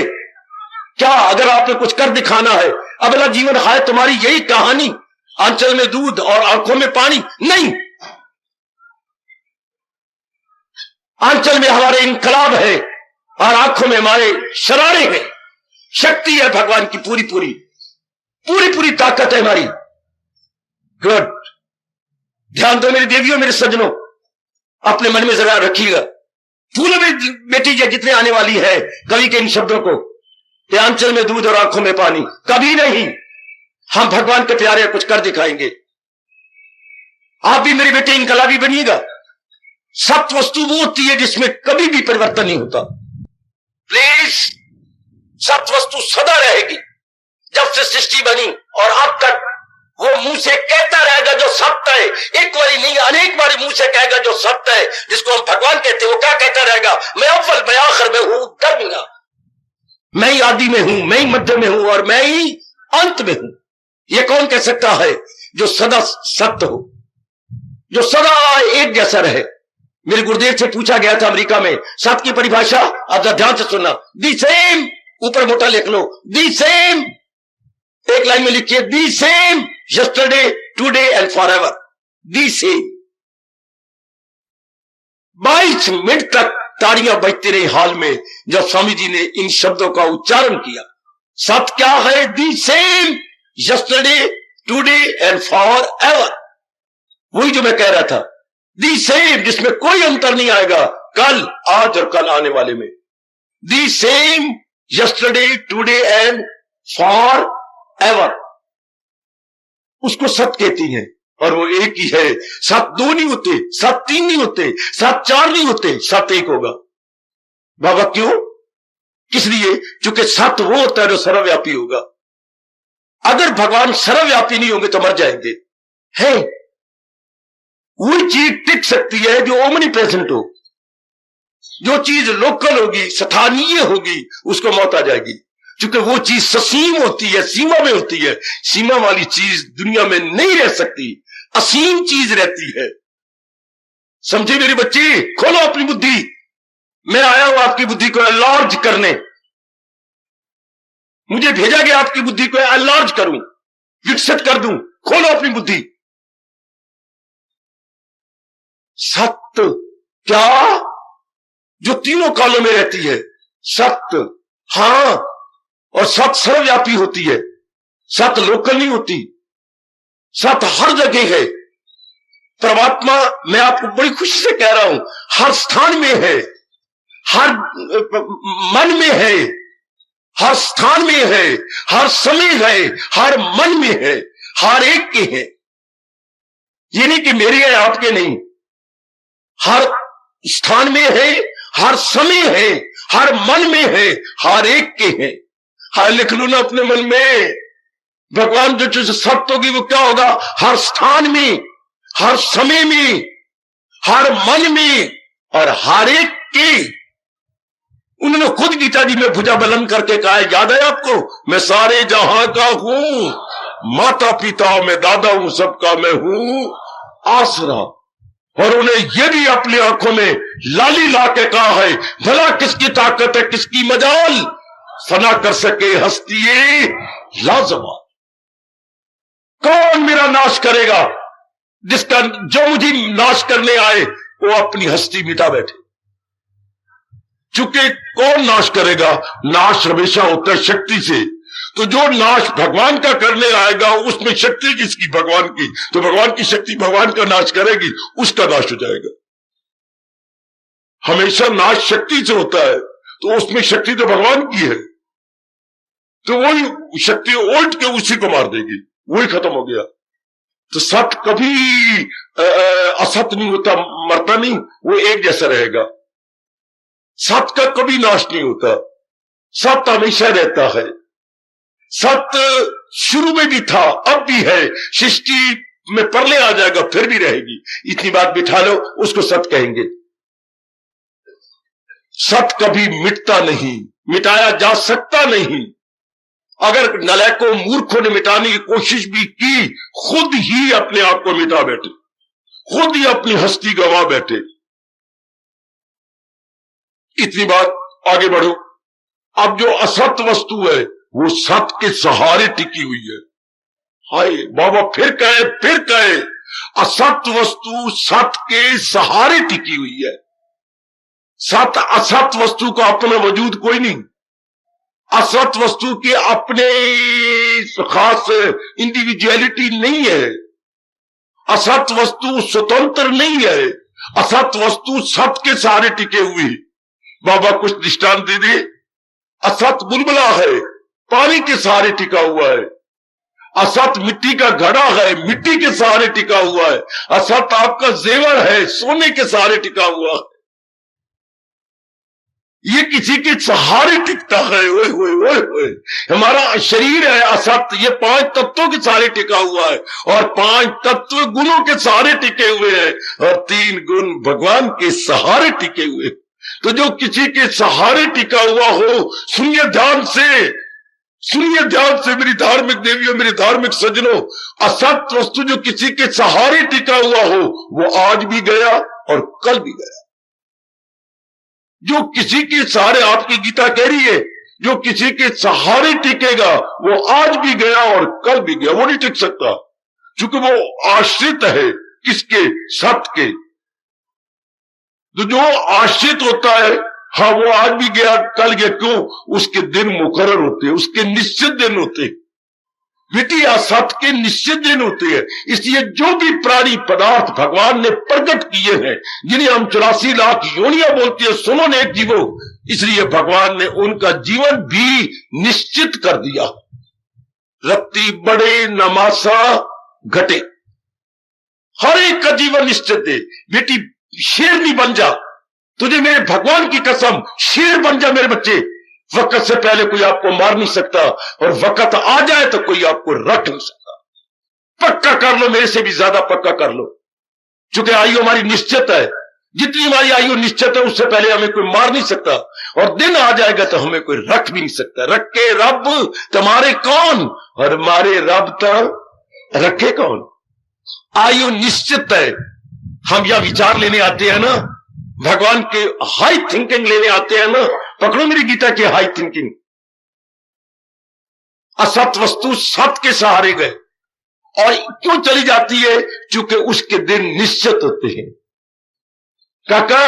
क्या अगर आपने कुछ कर दिखाना है, अगला जीवन है तुम्हारी यही कहानी, आंचल में दूध और आंखों में पानी नहीं। आंचल में हमारे इनकलाब है और आंखों में हमारे शरारे हैं। शक्ति है भगवान की पूरी पूरी पूरी पूरी ताकत है हमारी। गुड। ध्यान दो मेरी देवियों, मेरे सज्जनों, अपने मन में जरा रखिएगा। फूल में बेटी जितने आने वाली है कवि के इन शब्दों को, आंचल में दूध और आंखों में पानी, कभी नहीं। हम भगवान के प्यारे कुछ कर दिखाएंगे। आप भी मेरी बेटे इनकलाबी बनिएगा। सत्य वस्तु वो होती है जिसमें कभी भी परिवर्तन नहीं होता। प्लीज, सत्य वस्तु सदा रहेगी। जब से सृष्टि बनी और अब तक वो मुंह से कहता रहेगा जो सत्य है। एक बारी नहीं, अनेक बारी मुंह से कहेगा जो सत्य है, जिसको हम भगवान कहते हैं। वो क्या कहता रहेगा? मैं अव्वल, मैं आखिर में हूं, दरमियान, मैं ही आदि में हूं, मैं ही मध्य में हूं और मैं ही अंत में हूं। ये कौन कह सकता है? जो सदा सत्य हो, जो सदा एक जैसा रहे। मेरे गुरुदेव से पूछा गया था अमेरिका में, सत्य की परिभाषा आप ध्यान से सुनना। दी सेम, ऊपर मोटा लिख लो, दी सेम, एक लाइन में लिखिए, the same yesterday, today and forever. The same. 22 minute तक ताड़ियां बजती रही हॉल में जब स्वामी जी ने इन शब्दों का उच्चारण किया। सत्य क्या है? The same yesterday, today and forever. वही जो मैं कह रहा था, दी सेम, जिसमें कोई अंतर नहीं आएगा कल, आज और कल आने वाले में। The same yesterday, today and forever, उसको सत्य कहती हैं। और वो एक ही है। सत्य 2 नहीं होते, सत्य 3 नहीं होते, सत्य 4 नहीं होते, सत्य एक होगा। बाबा क्यों? किस लिए? क्योंकि सत्य वो होता है जो सर्वव्यापी होगा। अगर भगवान सर्वव्यापी नहीं होंगे तो मर जाएंगे। है वही चीज टिक सकती है जो ओमनी प्रेजेंट हो। जो चीज लोकल होगी, स्थानीय होगी, उसको मौत आ जाएगी। क्योंकि वो चीज ससीम होती है, सीमा में होती है। सीमा वाली चीज दुनिया में नहीं रह सकती, असीम चीज रहती है। समझे मेरे बच्चे? खोलो अपनी बुद्धि। मैं आया हूं आपकी बुद्धि को एनलार्ज करने। मुझे भेजा गया आपकी बुद्धि को एनलार्ज करूं, विकसित कर दूं। खोलो अपनी बुद्धि। सत्य क्या? जो तीनों कालों में रहती है, सत्य। हां, और सत्य सर्वव्यापी होती है। सत्य लोकल नहीं होती, सत्य हर जगह है। परमात्मा, मैं आपको बड़ी खुशी से कह रहा हूं, हर स्थान में है, हर मन में है, हर स्थान में है, हर समय है, हर मन में है, हर एक के है। ये नहीं कि मेरे है आपके नहीं, हर स्थान में है, हर समय है, हर मन में है, हर एक के है। हाँ, लिख लो ना अपने मन में। भगवान जो चीज सत्य होगी वो क्या होगा? हर स्थान में, हर समय में, हर मन में और हर एक के। उन्होंने खुद गीता जी में भुजा बुलंद करके कहा है, याद है आपको? मैं सारे जहां का हूं, माता पिता मैं दादा हूं, सबका मैं हूं आसरा। और उन्हें यह भी अपनी आंखों में लाली ला के कहा है, भला किसकी ताकत है, किसकी मजाल, फना कर सके हस्तिये लाजवाब। कौन मेरा नाश करेगा? जिसका जो मुझे नाश करने आए वो अपनी हस्ती मिटा बैठे। चूंकि कौन नाश करेगा? नाश हमेशा होता है शक्ति से। तो जो नाश भगवान का करने आएगा उसमें शक्ति किसकी? भगवान की। तो भगवान की शक्ति भगवान का नाश करेगी, उसका नाश हो जाएगा। हमेशा नाश शक्ति से होता है, तो उसमें शक्ति तो भगवान की है, तो वही शक्ति उल्ट के उसी को मार देगी, वही खत्म हो गया। तो सत्य कभी असत्य नहीं होता, मरता नहीं, वो एक जैसा रहेगा। सत्य का कभी नाश नहीं होता, सत्य हमेशा रहता है। सत्य शुरू में भी था, अब भी है, सृष्टि में परले आ जाएगा फिर भी रहेगी। इतनी बात बिठा लो, उसको सत्य कहेंगे। सत्य कभी मिटता नहीं, मिटाया जा सकता नहीं। अगर नलायकों मूर्खों ने मिटाने की कोशिश भी की, खुद ही अपने आप को मिटा बैठे, खुद ही अपनी हस्ती गंवा बैठे। इतनी बात, आगे बढ़ो। अब जो असत्य वस्तु है वो सत्य के सहारे टिकी हुई है। हाय बाबा, फिर कहे, असत्य वस्तु सत्य के सहारे टिकी हुई है। सत असत वस्तु का अपना वजूद कोई नहीं, असत वस्तु के अपने खास इंडिविजुअलिटी नहीं है, असत वस्तु स्वतंत्र नहीं है, असत वस्तु सत के सहारे टिके हुए। बाबा कुछ दृष्टांत दे दे। असत बुलबुला है, पानी के सहारे टिका हुआ है। असत मिट्टी का घड़ा है, मिट्टी के सहारे टिका हुआ है। असत आपका जेवर है, सोने के सहारे टिका हुआ है। ये किसी के सहारे टिकता है। ओए ओए ओए ओए, हमारा शरीर है असत, ये 5 तत्वों के सहारे टिका हुआ है और 5 तत्व गुणों के सहारे टिके हुए हैं और 3 गुण भगवान के सहारे टिके हुए। तो जो किसी के सहारे टिका हुआ हो, सुनिए ध्यान से, सुनिए ध्यान से मेरी धार्मिक देवियों, मेरे धार्मिक सज्जनों, असत वस्तु जो किसी के सहारे टिका हुआ हो वो आज भी गया और कल भी गया। जो किसी के सहारे, आपकी गीता कह रही है, जो किसी के सहारे टिकेगा वो आज भी गया और कल भी गया, वो नहीं टिक सकता क्योंकि वो आश्रित है किसके? सत के। तो जो आश्रित होता है, हाँ वो आज भी गया कल गया, क्यों? उसके दिन मुकर्रर होते हैं, उसके निश्चित दिन होते हैं। बेटी असत के निश्चित दिन होते हैं। इसलिए जो भी प्राणी पदार्थ भगवान ने प्रकट किए हैं, जिन्हें हम 84 लाख योनियां बोलते हैं, सुनो नेक जीवो, इसलिए भगवान ने उनका जीवन भी निश्चित कर दिया। रत्ती बड़े नमासा घटे, हर एक का जीवन निश्चित है। बेटी शेर नहीं बन जा, तुझे मेरे भगवान की कसम शेर बन जा मेरे बच्चे। वक्त से पहले कोई आपको मार नहीं सकता और वक्त आ जाए तो कोई आपको रख नहीं सकता। पक्का कर लो, मेरे से भी ज्यादा पक्का कर लो, क्योंकि आयु हमारी निश्चित है। जितनी हमारी आयु निश्चित है उससे पहले हमें कोई मार नहीं सकता और दिन आ जाएगा तो हमें कोई रख भी नहीं सकता। रखे रब तुम्हारे कौन और हमारे रब तो रखे कौन। आयु निश्चित है। हम यह विचार लेने आते हैं ना, भगवान के हाई थिंकिंग लेने आते हैं ना, पकड़ो मेरी गीता की हाई थिंकिंग। असत वस्तु सत के सहारे गए और क्यों चली जाती है? क्योंकि उसके दिन निश्चित होते हैं। काका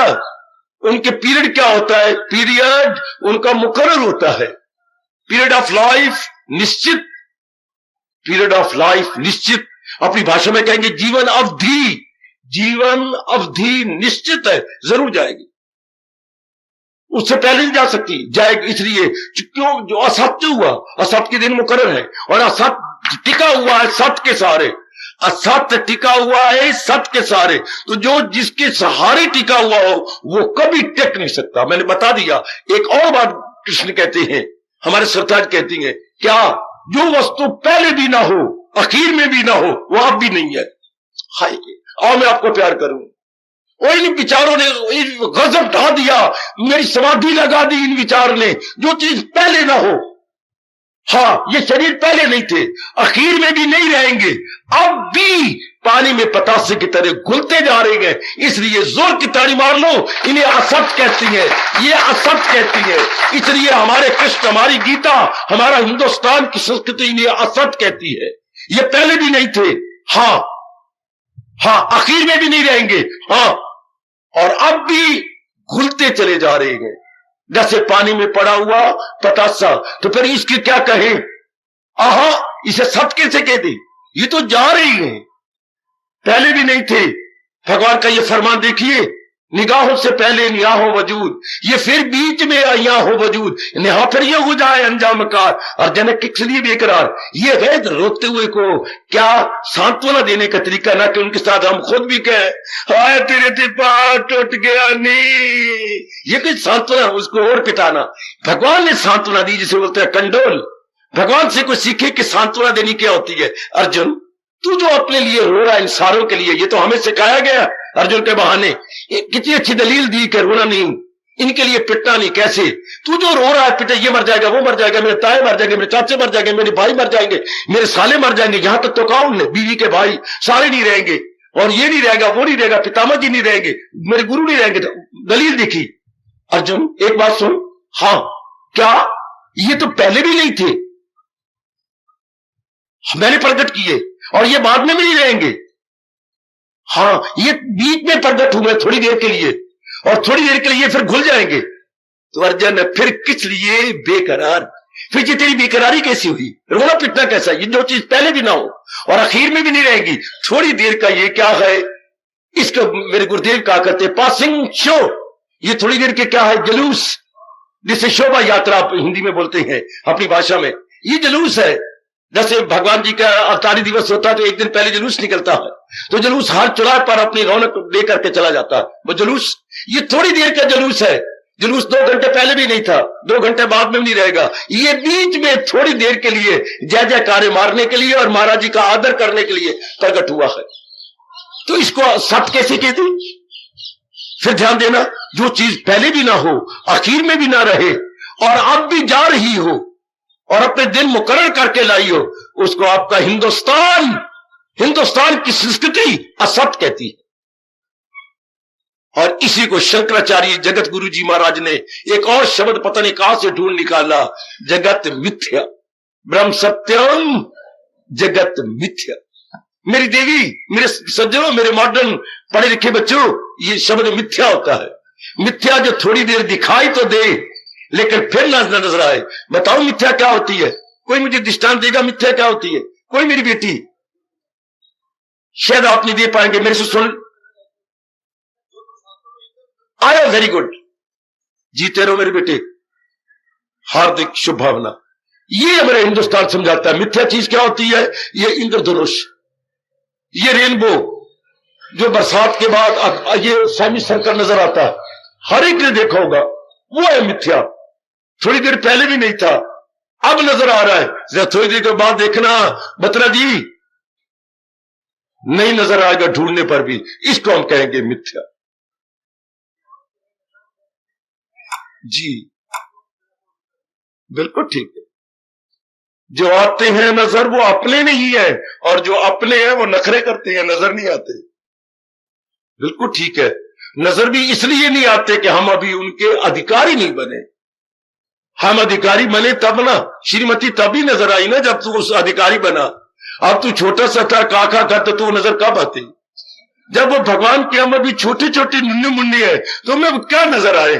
उनके पीरियड क्या होता है? पीरियड उनका मुकर्रर होता है। पीरियड ऑफ लाइफ निश्चित, पीरियड ऑफ लाइफ निश्चित। अपनी भाषा में कहेंगे जीवन अवधि, जीवन अवधि निश्चित है, जरूर जाएगी, उससे पहले नहीं जा सकती, जाएगी। इसलिए क्यों? जो असत्य हुआ, असत के दिन मुकर्रर है और असत टिका हुआ है सत के सहारे। असत्य टिका हुआ है सत के सहारे, तो जो जिसके सहारे टिका हुआ हो वो कभी टिक नहीं सकता। मैंने बता दिया। एक और बात कृष्ण कहते हैं, हमारे सरताज कहती हैं, क्या? जो वस्तु पहले भी ना हो, आखिर में भी ना हो, वो अब भी नहीं है। हाय, और मैं आपको प्यार करूं। और इन विचारों ने गजब ढा दिया, मेरी समाधि लगा दी इन विचार ने। जो चीज पहले ना हो, हाँ ये शरीर पहले नहीं थे, आखिर में भी नहीं रहेंगे, अब भी पानी में पतासे की तरह घुलते जा रहे हैं। इसलिए जोर की ताड़ी मार लो, इन्हें असत कहती है, ये असत कहती है। इसलिए हमारे कृष्ण, हमारी गीता, हमारा हिंदुस्तान की संस्कृति इन्हें असत कहती है। ये पहले भी नहीं थे, हाँ हाँ, आखिर में भी नहीं रहेंगे, हाँ, और अब भी घुलते चले जा रहे हैं जैसे पानी में पड़ा हुआ पतासा। तो फिर इसकी क्या कहें? आहा, इसे सत कैसे कह दी? ये तो जा रही है, पहले भी नहीं थे। भगवान का ये फरमान देखिए, निगाहों से पहले निहा हो वजूद, ये फिर बीच में आया हो वजूद, निहा फिर ये हो जाए अंजामकार और जनक किस लिए बेकरार। ये है रोते हुए को क्या सांत्वना देने का तरीका, ना कि उनके साथ हम खुद भी कहें हाय तेरे ते पार टूट गया नहीं, ये कोई सांत्वना, उसको और पिटाना। भगवान ने सांत्वना दी, जिसे बोलते हैं कंडोल। भगवान से कोई सीखे कि सांत्वना देनी क्या होती है। अर्जुन, तू जो अपने लिए रो रहा है, इन सारों के लिए, ये तो हमें सिखाया गया अर्जुन के बहाने। कितनी अच्छी दलील दी कि रोना नहीं, इनके लिए पिटना नहीं। कैसे? तू जो रो रहा है, पिटे, ये मर जाएगा, वो मर जाएगा, मेरे ताए मर जाएंगे, मेरे चाचे मर जाएंगे, मेरे भाई मर जाएंगे, मेरे साले मर जाएंगे, यहां तक तो कौन है, बीवी के भाई सारे नहीं रहेंगे, और ये नहीं रहेगा, वो नहीं रहेगा, पितामह जी नहीं रहेंगे, मेरे गुरु नहीं रहेंगे। दलील देखी। अर्जुन एक बात सुन, हाँ क्या ये तो पहले भी नहीं थे, मैंने प्रकट किए, और ये बाद में भी नहीं रहेंगे। हाँ, ये बीच में प्रकट हुए थोड़ी देर के लिए, और थोड़ी देर के लिए फिर घुल जाएंगे। तो अर्जुन फिर किस लिए बेकरार, फिर ये तेरी बेकरारी कैसी हुई, रोना पिटना कैसा, ये जो चीज पहले भी ना हो और आखिर में भी नहीं रहेगी, थोड़ी देर का ये क्या है, इसको मेरे गुरुदेव कहा करते पासिंग शो, ये थोड़ी देर के क्या है, जुलूस, जिसे शोभा यात्रा आप हिंदी में बोलते हैं अपनी भाषा में, ये जुलूस है। जैसे भगवान जी का अवतारी दिवस होता है तो एक दिन पहले जुलूस निकलता है, तो जुलूस हर चौराहे पर अपनी रौनक लेकर के चला जाता है, वो जुलूस ये थोड़ी देर का जुलूस है। जुलूस 2 घंटे पहले भी नहीं था, 2 घंटे बाद में भी नहीं रहेगा, ये बीच में थोड़ी देर के लिए जय जयकारे मारने के लिए और महाराज जी का आदर करने के लिए प्रकट हुआ है। तो इसको सत्य कैसे कहती? फिर ध्यान देना, जो चीज पहले भी ना हो, आखिर में भी ना रहे और अब भी जा रही हो और अपने दिन मुकर्रर करके लाई हो, उसको आपका हिंदुस्तान की संस्कृति असत कहती है। और इसी को शंकराचार्य जगत गुरु जी महाराज ने एक और शब्द पता नहीं कहां से ढूंढ निकाला, जगत मिथ्या, ब्रह्म सत्यम जगत मिथ्या। मेरी देवी, मेरे सज्जनों, मेरे मॉडर्न पढ़े लिखे बच्चों, ये शब्द मिथ्या होता है। मिथ्या जो थोड़ी देर दिखाई तो दे लेकिन फिर ना नजर आए। बताओ मिथ्या क्या होती है? कोई मुझे दृष्टांत देगा मिथ्या क्या होती है? कोई मेरी बेटी? शायद आप नहीं दे पाएंगे, मेरे से सुन आया। वेरी गुड, जीते रहो मेरे बेटे, हार्दिक शुभभावना। ये हमारा हिंदुस्तान समझाता है मिथ्या चीज क्या होती है। ये इंद्रधनुष, ये रेनबो जो बरसात के बाद ये सेमी सर्कल नजर आता है, हर एक ने देखा होगा, वो है मिथ्या। थोड़ी देर पहले भी नहीं था, अब नजर आ रहा है, जरा थोड़ी देर के बाद देखना बत्रा जी नहीं नजर आएगा ढूंढने पर भी, इसको हम कहेंगे मिथ्या। जी बिल्कुल ठीक है, जो आते हैं नजर वो अपने नहीं है और जो अपने हैं वो नखरे करते हैं, नजर नहीं आते। बिल्कुल ठीक है, नजर भी इसलिए नहीं आते कि हम अभी उनके अधिकारी नहीं बने। हम अधिकारी बने तब ना, श्रीमती तभी नजर आई ना जब तू उस अधिकारी बना। अब तू छोटा सा था, काका का, तो तू नजर कब आती? जब वो भगवान के हम अभी छोटे छोटे मुन्ने मुन्ने है तो मैं क्या नजर आए?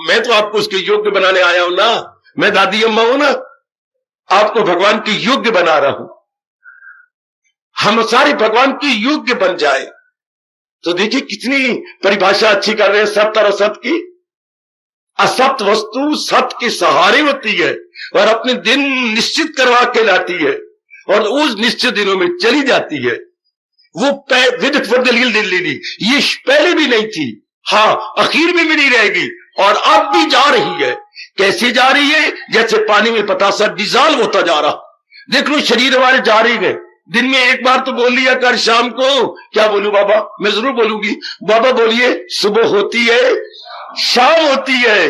मैं तो आपको उसके योग्य बनाने आया हूं ना, मैं दादी अम्मा हूं ना, आपको भगवान के योग्य बना रहा हूं। हम सारे भगवान के योग्य बन जाए तो देखिए कितनी परिभाषा अच्छी कर रहे हैं सत्य और असत की। असत वस्तु सत्य के सहारे होती है और अपने दिन निश्चित करवा के लाती है और उस निश्चित दिनों में चली जाती है। वो विदित दलील दे लेनी, ये पहले भी नहीं थी, हाँ आखिर में भी नहीं रहेगी और अब भी जा रही है। कैसे जा रही है? जैसे पानी में पतासा डिजॉल्व होता जा रहा। देख लो शरीर हमारे जा रही है, दिन में एक बार तो बोल लिया कर, शाम को क्या बोलूं बाबा? मैं जरूर बोलूंगी, बाबा बोलिए। सुबह होती है, शाम होती है,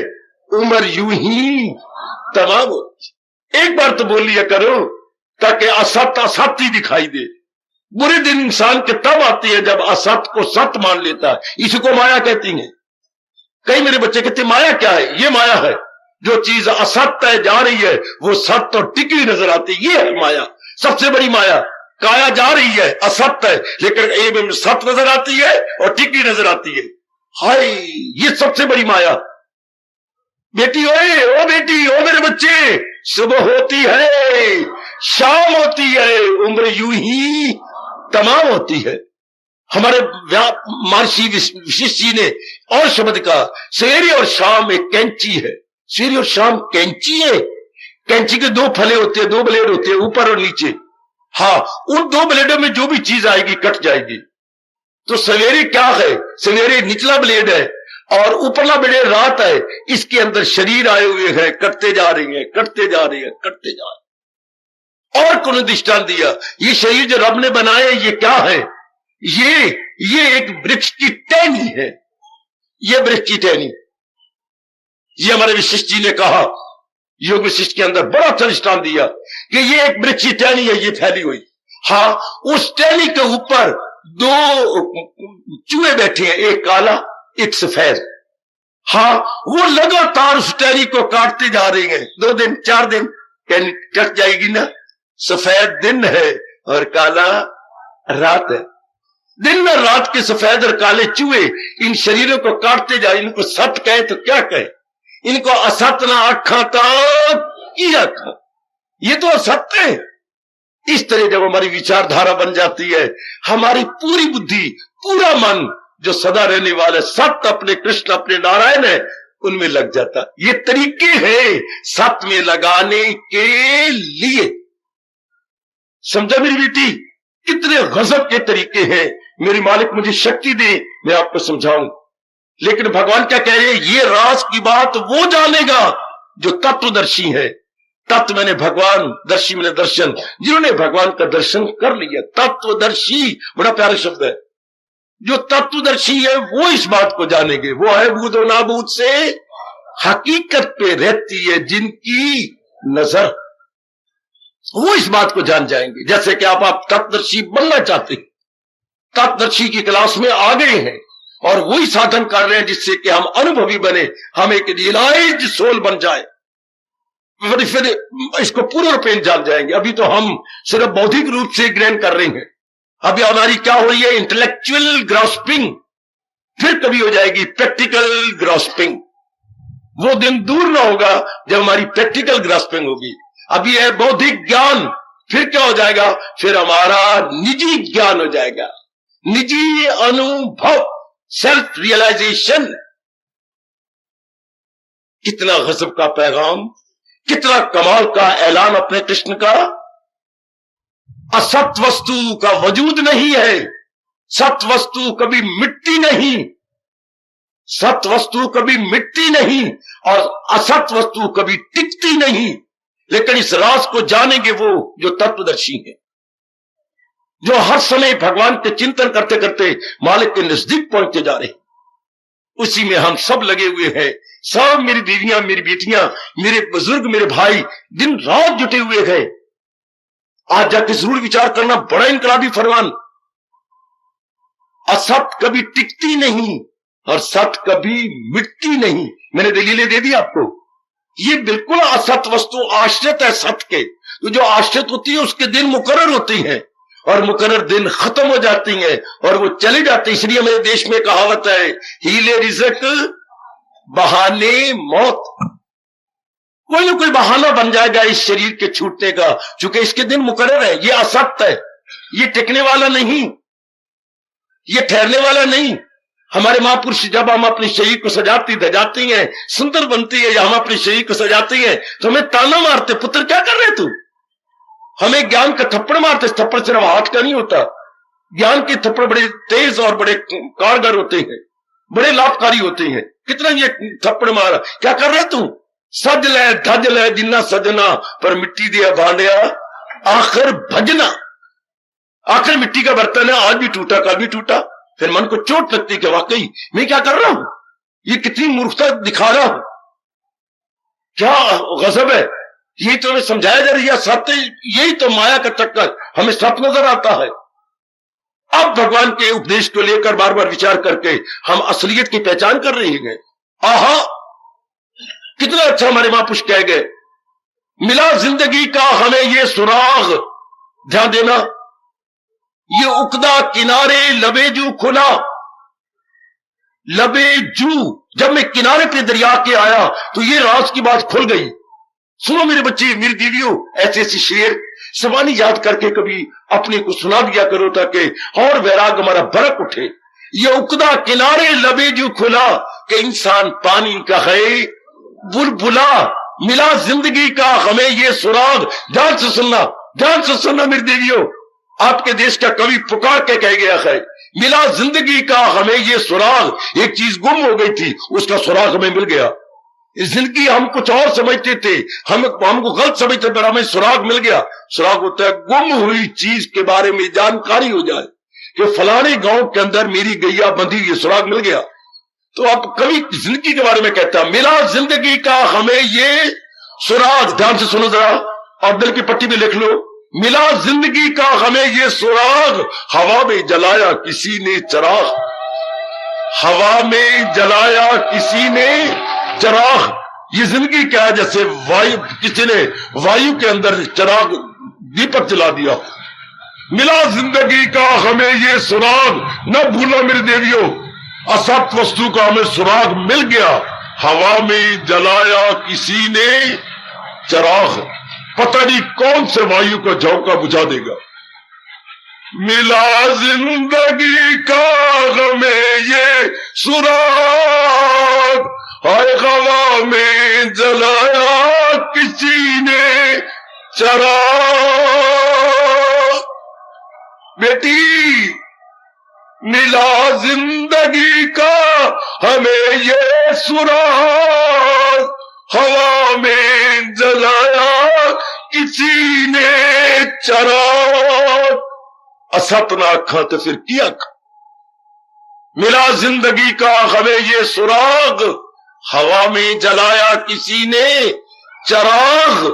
उम्र यूं ही तमाम होती। एक बार तो बोल लिया करो ताकि असत असत ही दिखाई दे। बुरे दिन इंसान के तब आती है जब असत को सत्य मान लेता है, इसी को माया कहती है। कई मेरे बच्चे कहते माया क्या है? ये माया है, जो चीज असत्य है जा रही है वो सत्य और टिकी हुई नजर आती है, ये है माया। सबसे बड़ी माया, काया जा रही है असत्य है लेकिन एक सत्य नजर आती है और टिकी नजर आती है। हाय, ये सबसे बड़ी माया। बेटी ओए, ओ बेटी, ओ मेरे बच्चे, सुबह होती है, शाम होती है, उम्र यूं ही तमाम होती है। हमारे महर्षि वशिष्ठ जी ने और शब्द कहा, सवेरे और शाम एक कैंची है। सवेरे और शाम कैंची है। कैंची के 2 फले होते हैं, 2 ब्लेड होते हैं, ऊपर और नीचे। हाँ, उन 2 ब्लेडों में जो भी चीज आएगी कट जाएगी। तो सवेरे क्या है? सवेरे निचला ब्लेड है और ऊपरला ब्लेड रात है। इसके अंदर शरीर आए हुए हैं, कटते जा रही है, कटते जा रही है, कटते जा रही है। और कौन दृष्टांत दिया? ये शरीर जो रब ने बनाया ये क्या है? ये एक वृक्ष की टहनी है। ये वृक्ष की टहनी, ये हमारे वशिष्ठ जी ने कहा, योग वशिष्ठ के अंदर बड़ा अच्छा दृष्टांत दिया कि ये एक वृक्ष की टहनी है, ये फैली हुई। हाँ, उस टहनी के ऊपर 2 चूहे बैठे हैं, एक काला एक सफेद। हाँ, वो लगातार उस टहनी को काटते जा रही हैं। 2 दिन 4 दिन टहनी कट जाएगी ना। सफेद दिन है और काला रात है। दिन में रात के सफेद और काले चूहे इन शरीरों को काटते जाए। इनको सत कहे तो क्या कहे, इनको असत ना आखा था, ये तो असत्य है। इस तरह जब हमारी विचारधारा बन जाती है, हमारी पूरी बुद्धि, पूरा मन जो सदा रहने वाले सत्य अपने कृष्ण अपने नारायण है उनमें लग जाता। ये तरीके हैं सत्य में लगाने के लिए। समझा मेरी बेटी, कितने गजब के तरीके हैं। मेरी मालिक मुझे शक्ति दे, मैं आपको समझाऊं। लेकिन भगवान क्या कह रहे हैं, ये राज की बात वो जानेगा जो तत्वदर्शी है। तत्व मैंने भगवान, दर्शी मैंने दर्शन, जिन्होंने भगवान का दर्शन कर लिया। तत्वदर्शी बड़ा प्यारा शब्द है। जो तत्वदर्शी है वो इस बात को जानेंगे। वो है बूद और नाबूद से हकीकत पे रहती है जिनकी नजर, वो इस बात को जान जाएंगे। जैसे कि आप तत्वदर्शी बनना चाहते हैं, तत्वदर्शी की क्लास में आ गए हैं और वही साधन कर रहे हैं जिससे कि हम अनुभवी बने, हम एक रियलाइज्ड सोल बन जाए, फिर इसको पूर्ण रूपेण जान जाएंगे। अभी तो हम सिर्फ बौद्धिक रूप से ग्रहण कर रहे हैं। अभी हमारी क्या हो रही है, इंटेलेक्चुअल ग्रास्पिंग, फिर कभी हो जाएगी प्रैक्टिकल ग्रास्पिंग। वो दिन दूर ना होगा जब हमारी प्रैक्टिकल ग्रास्पिंग होगी। अभी है बौद्धिक ज्ञान, फिर क्या हो जाएगा, फिर हमारा निजी ज्ञान हो जाएगा, निजी अनुभव, सेल्फ रियलाइजेशन। कितना गजब का पैगाम, कितना कमाल का ऐलान अपने कृष्ण का। असत वस्तु का वजूद नहीं है, सत वस्तु कभी मिटती नहीं, सत वस्तु कभी मिटती नहीं और असत वस्तु कभी टिकती नहीं। लेकिन इस राज को जानेंगे वो जो तत्वदर्शी है, जो हर समय भगवान के चिंतन करते करते मालिक के नजदीक पहुंचते जा रहे हैं। उसी में हम सब लगे हुए हैं। सब मेरी बीवियां, मेरी बेटियां, मेरे बुजुर्ग, मेरे भाई दिन रात जुटे हुए हैं। आज जाके जरूर विचार करना, बड़ा इनकलाबी फरमान। असत कभी टिकती नहीं और सत कभी मिटती नहीं। मैंने दलीलें दे दी आपको। ये बिल्कुल असत वस्तु आश्रित है सत के। तो जो आश्रित होती है उसके दिन मुकर्रर होती हैं और मुकर्रर दिन खत्म हो जाती हैं और वो चले जाते हैं। इसलिए मेरे देश में कहावत है, हीले रिज़्क बहाने मौत। कोई ना कोई बहाना बन जाएगा इस शरीर के छूटने का, चूंकि इसके दिन मुकर्रर है। ये असत्य है, ये टिकने वाला नहीं, ये ठहरने वाला नहीं। हमारे महापुरुष जब हम अपने शरीर को सजाती धजाती हैं, सुंदर बनती है, या हम अपने शरीर को सजाती हैं तो हमें ताना मारते, पुत्र क्या कर रहे तू। हमें ज्ञान का थप्पड़ मारते। थप्पड़ सिर्फ हाथ का नहीं होता, ज्ञान के थप्पड़ बड़े तेज और बड़े कारगर होते हैं, बड़े लाभकारी होते हैं। कितना ये थप्पड़ मारा, क्या कर रहे तू। सज ले धज ले जिन्ना सजना, पर मिट्टी दिया भांडिया आखिर भजना। आखिर मिट्टी का बर्तन है, आज भी टूटा कल भी टूटा। फिर मन को चोट लगती कि वाकई मैं क्या कर रहा हूं, ये कितनी मूर्खता दिखा रहा हूं, क्या गजब है। यही तो हमें समझाया जा रही है, सत्य यही तो माया का चक्कर हमें सत्य नजर आता है। अब भगवान के उपदेश को लेकर बार बार विचार करके हम असलियत की पहचान कर रहे हैं। आहा, कितना अच्छा हमारे महापुरुष कह गए, मिला जिंदगी का हमें ये सुराग। ध्यान देना, ये उकदा किनारे लबेजू खुला। लबेजू, जब मैं किनारे पे दरिया के आया तो ये राज की बात खुल गई। सुनो मेरे बच्चे, मेरी दीदियों, ऐसे ऐसे शेर सवानी याद करके कभी अपने को सुना दिया करो ताकि और वैराग हमारा बरक उठे। ये उकदा किनारे लबेजू खुला कि इंसान पानी का है बुलबुला। मिला जिंदगी का हमें ये सुराग। ध्यान से सुनना, ध्यान से सुनना मेरी देवियों, आपके देश का कवि पुकार के कह गया है, मिला जिंदगी का हमें ये सुराग। एक चीज गुम हो गई थी, उसका सुराग हमें मिल गया। जिंदगी हम कुछ और समझते थे, हमको गलत समझते, पर हमें सुराग मिल गया। सुराग होता है गुम हुई चीज के बारे में जानकारी हो जाए कि फलाने गांव के अंदर मेरी गैया बंधी, ये सुराग मिल गया। तो अब कवि जिंदगी के बारे में कहता है, मिला जिंदगी का हमें ये सुराग। ध्यान से सुनो जरा और दिल की पट्टी में लिख लो, मिला जिंदगी का हमें ये सुराग। हवा में जलाया किसी ने चराग, हवा में जलाया किसी ने चराग। ये जिंदगी क्या है, जैसे वायु, किसी ने वायु के अंदर चराग दीपक जला दिया। मिला जिंदगी का हमें ये सुराग, न भूलो मेरे देवियों, असत वस्तु का हमें सुराग मिल गया। हवा में जलाया किसी ने चराग, पता नहीं कौन से वायु का झोंका बुझा देगा। मिला जिंदगी का हमें ये सुराग, हाय हवा में जलाया किसी ने चराग। बेटी मिला जिंदगी का हमें ये सुराग, हवा में जलाया किसी ने चराग। असत ना अखा तो फिर क्या अखा। मिला जिंदगी का हमें ये सुराग, हवा में जलाया किसी ने चराग।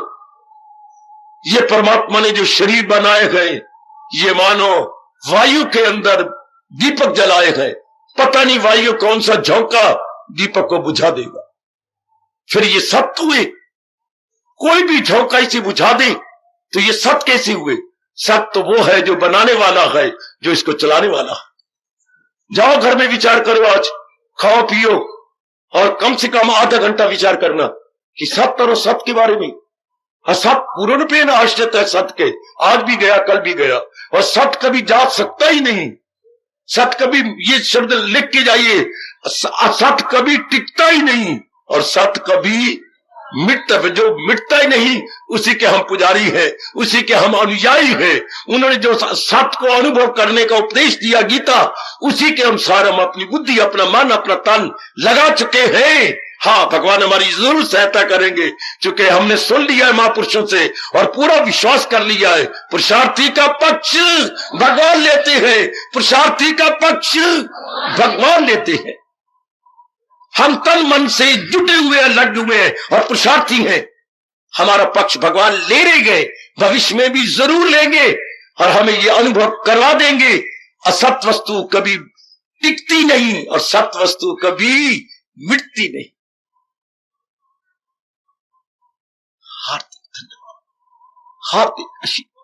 ये परमात्मा ने जो शरीर बनाए गए, ये मानो वायु के अंदर दीपक जलाए गए। पता नहीं वायु कौन सा झोंका दीपक को बुझा देगा। फिर ये सत्य हुए। कोई भी झोंका इसे बुझा दे तो ये सत्य कैसे हुए? सत्य तो वो है जो बनाने वाला है, जो इसको चलाने वाला है। जाओ घर में विचार करो, आज खाओ पियो और कम से कम आधा घंटा विचार करना कि सत्य और सत्य के बारे में। असत पूर्ण पे न आश्रित है सत्य के, आज भी गया कल भी गया, और सत्य कभी जा सकता ही नहीं। सत्य कभी, ये शब्द लिख के जाइए, सत्य कभी टिकता ही नहीं और सत्य कभी मिटता। जो मिटता ही नहीं उसी के हम पुजारी हैं, उसी के हम अनुयायी हैं। उन्होंने जो सत्य को अनुभव करने का उपदेश दिया गीता, उसी के अनुसार हम अपनी बुद्धि, अपना मन, अपना तन लगा चुके हैं। हाँ, भगवान हमारी जरूर सहायता करेंगे, क्योंकि हमने सुन लिया है महापुरुषों से और पूरा विश्वास कर लिया है। पुरुषार्थी का पक्ष भगवान लेते हैं, पुरुषार्थी का पक्ष भगवान लेते हैं। हम तन मन से जुटे हुए हैं, लगे हुए हैं और पुरुषार्थी हैं। हमारा पक्ष भगवान ले रहे गए, भविष्य में भी जरूर लेंगे और हमें ये अनुभव करवा देंगे। असत वस्तु कभी टिकती नहीं और सत्य वस्तु कभी मिटती नहीं। हार्दिक धन्यवाद, हार्दिक आशीर्वाद।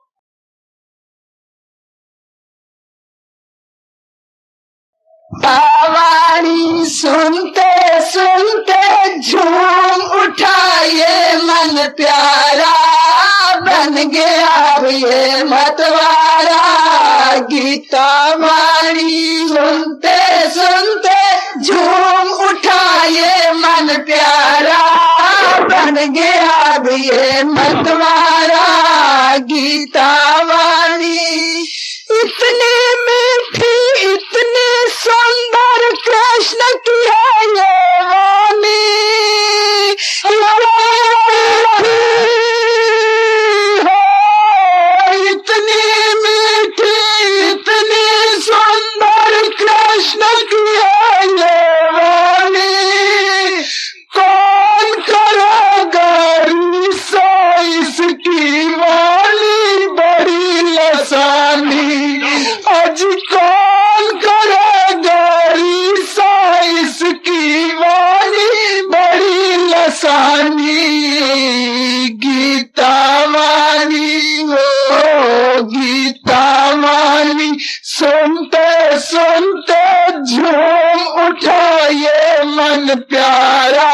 बावाणी सुनते सुनते झूम उठा ये मन प्यारा, बन गया अब ये मतवारा। गीता वाणी सुनते सुनते झूम उठा ये मन प्यारा, बन गया अब ये मतवारा। गीता वाणी इतनी मीठी, इतनी सुंदर कृष्ण की है ये वाणी। इतनी मीठी, इतनी सुंदर कृष्ण की है ये वाणी। कौन करेगा रीसा इसकी वाणी बड़ी लसानी। आज कौन करेगा रीसा इसकी वाणी बड़ी लसानी। गीता वाणी हो, गीता वाणी सुनते सुनते झूम उठा ये मन प्यारा,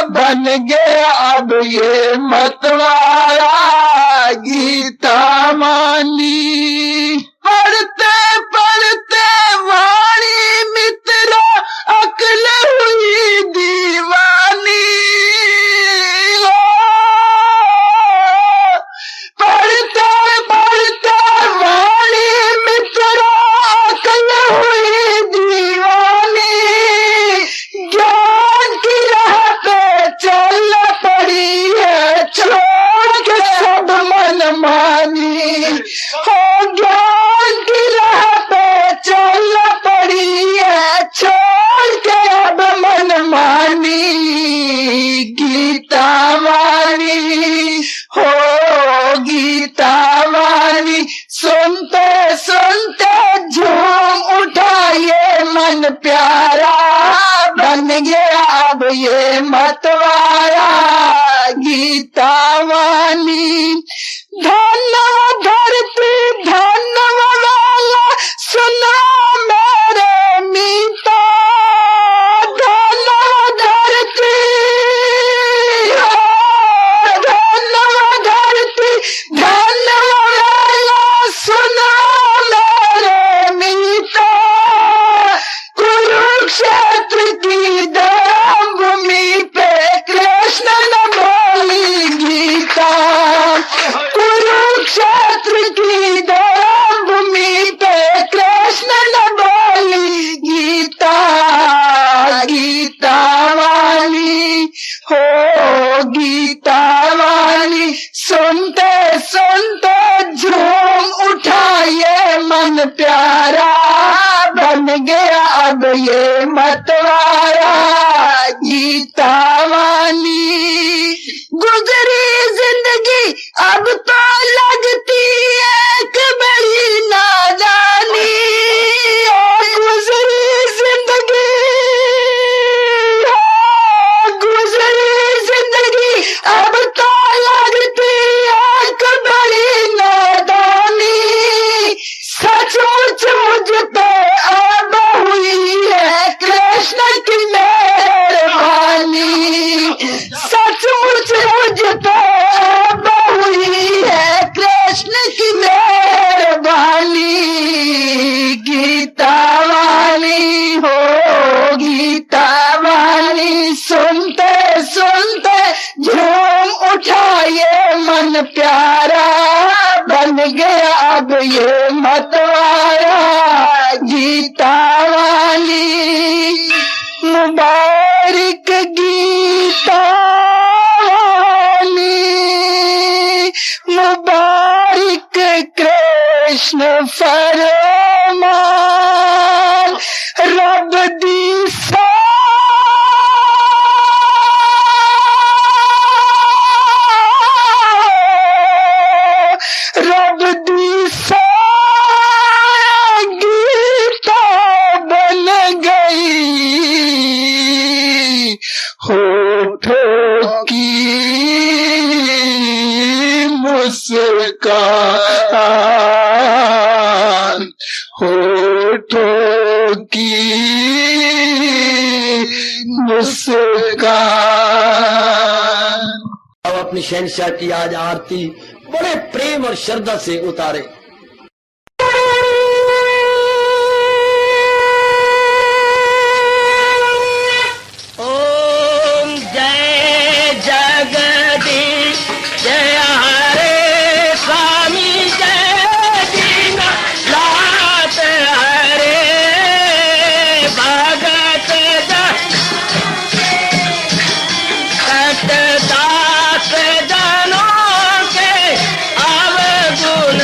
बन गया अब ये मतवारा। गीता वाणी पढ़ते पढ़ते वाणी मित्रा अकल हुई दीवानी। पढ़ते पढ़ते वाणी मित्रा अकल हुई दीवानी। ज्ञान की राह पे चल पड़ी है, छोड़ के सब मन मानी। हो ज्ञान की राह पे चल पड़ी है, छोड़ के अब मन मानी। गीता वाणी हो, गीता वाणी सुनते सुनते झूम उठा ये मन प्यारा, बन गया अब ये मतवारा। गीता वाणी धन धरती धन ये मतवारा गीता वाली। गुजरी जिंदगी अब तो लगती एक बड़ी नादानी। गुजरी जिंदगी, गुजरी जिंदगी अब तो लगती एक बड़ी नादानी। सचमुच मुझ पे अब हुई है कृष्ण की मेहरबानी। सचमुच मुझ पे अब हुई है कृष्ण की मेहरबानी। गीता वाली हो गीता वाली, सुनते सुनते झूम उठा ये मन प्यारा। बन गया अब ये मतवारा गीता वाली। मुबारक गीता वाली, मुबारक कृष्ण फरमान। रब दी रब दी गीता बन गई होठों की मुस्कान। होठों की मुस्कान। अब अपनी शहंशाह की आज आरती बड़े प्रेम और श्रद्धा से उतारे। ओम जय जगदीश जय हरे स्वामी जय दीना लात हरे भगत दास जनों के अवगुण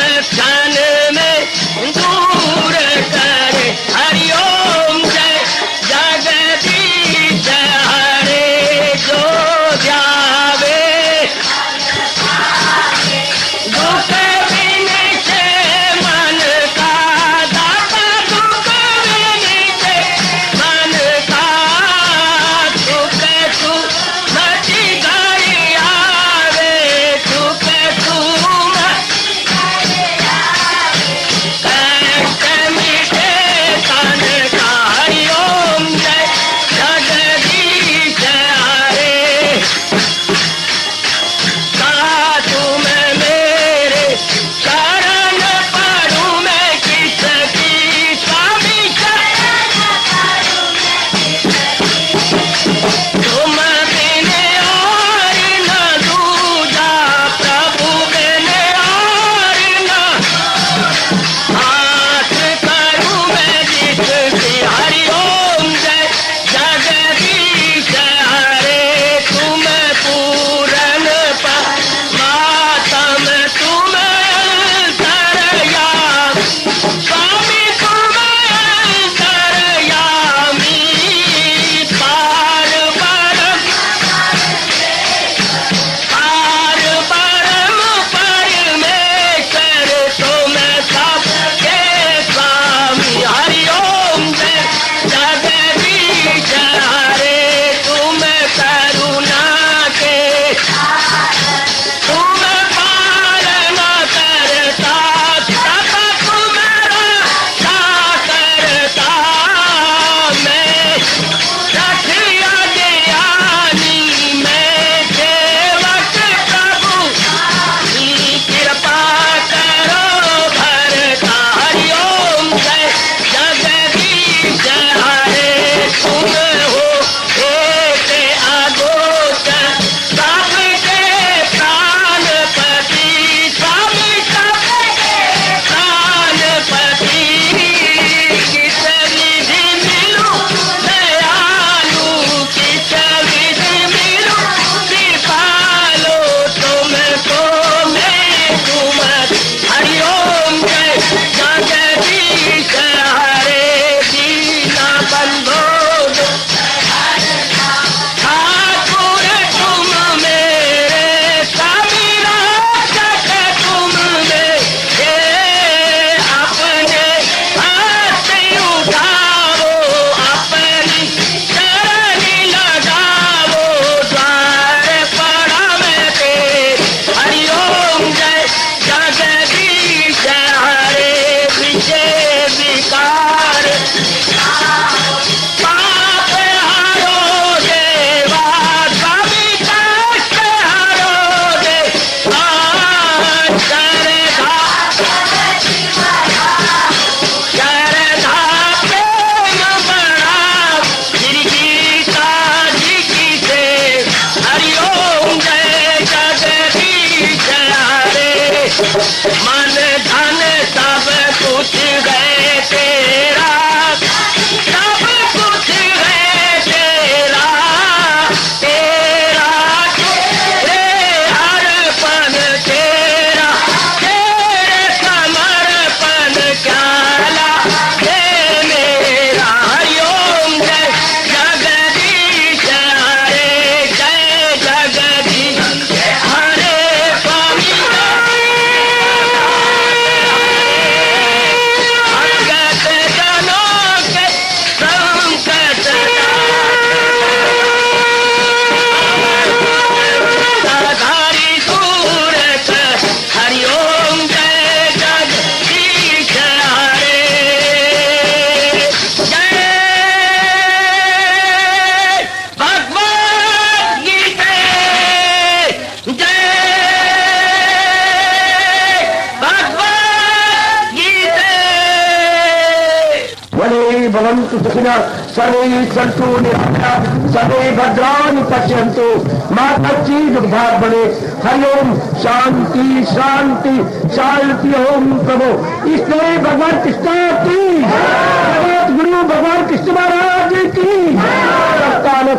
भवन्तु सुखिनः सर्वे सन्तु निरामयाः सर्वे भद्राणि पश्यन्तु मा कश्चित् दुर्भाग् भवेत् हरि ओम शांति शांति शांति ओम प्रभु इसलिए भगवान कृष्ण की जगत गुरु भगवान कृष्ण महाराज की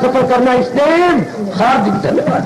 सफल करना इसलिए हार्दिक धन्यवाद।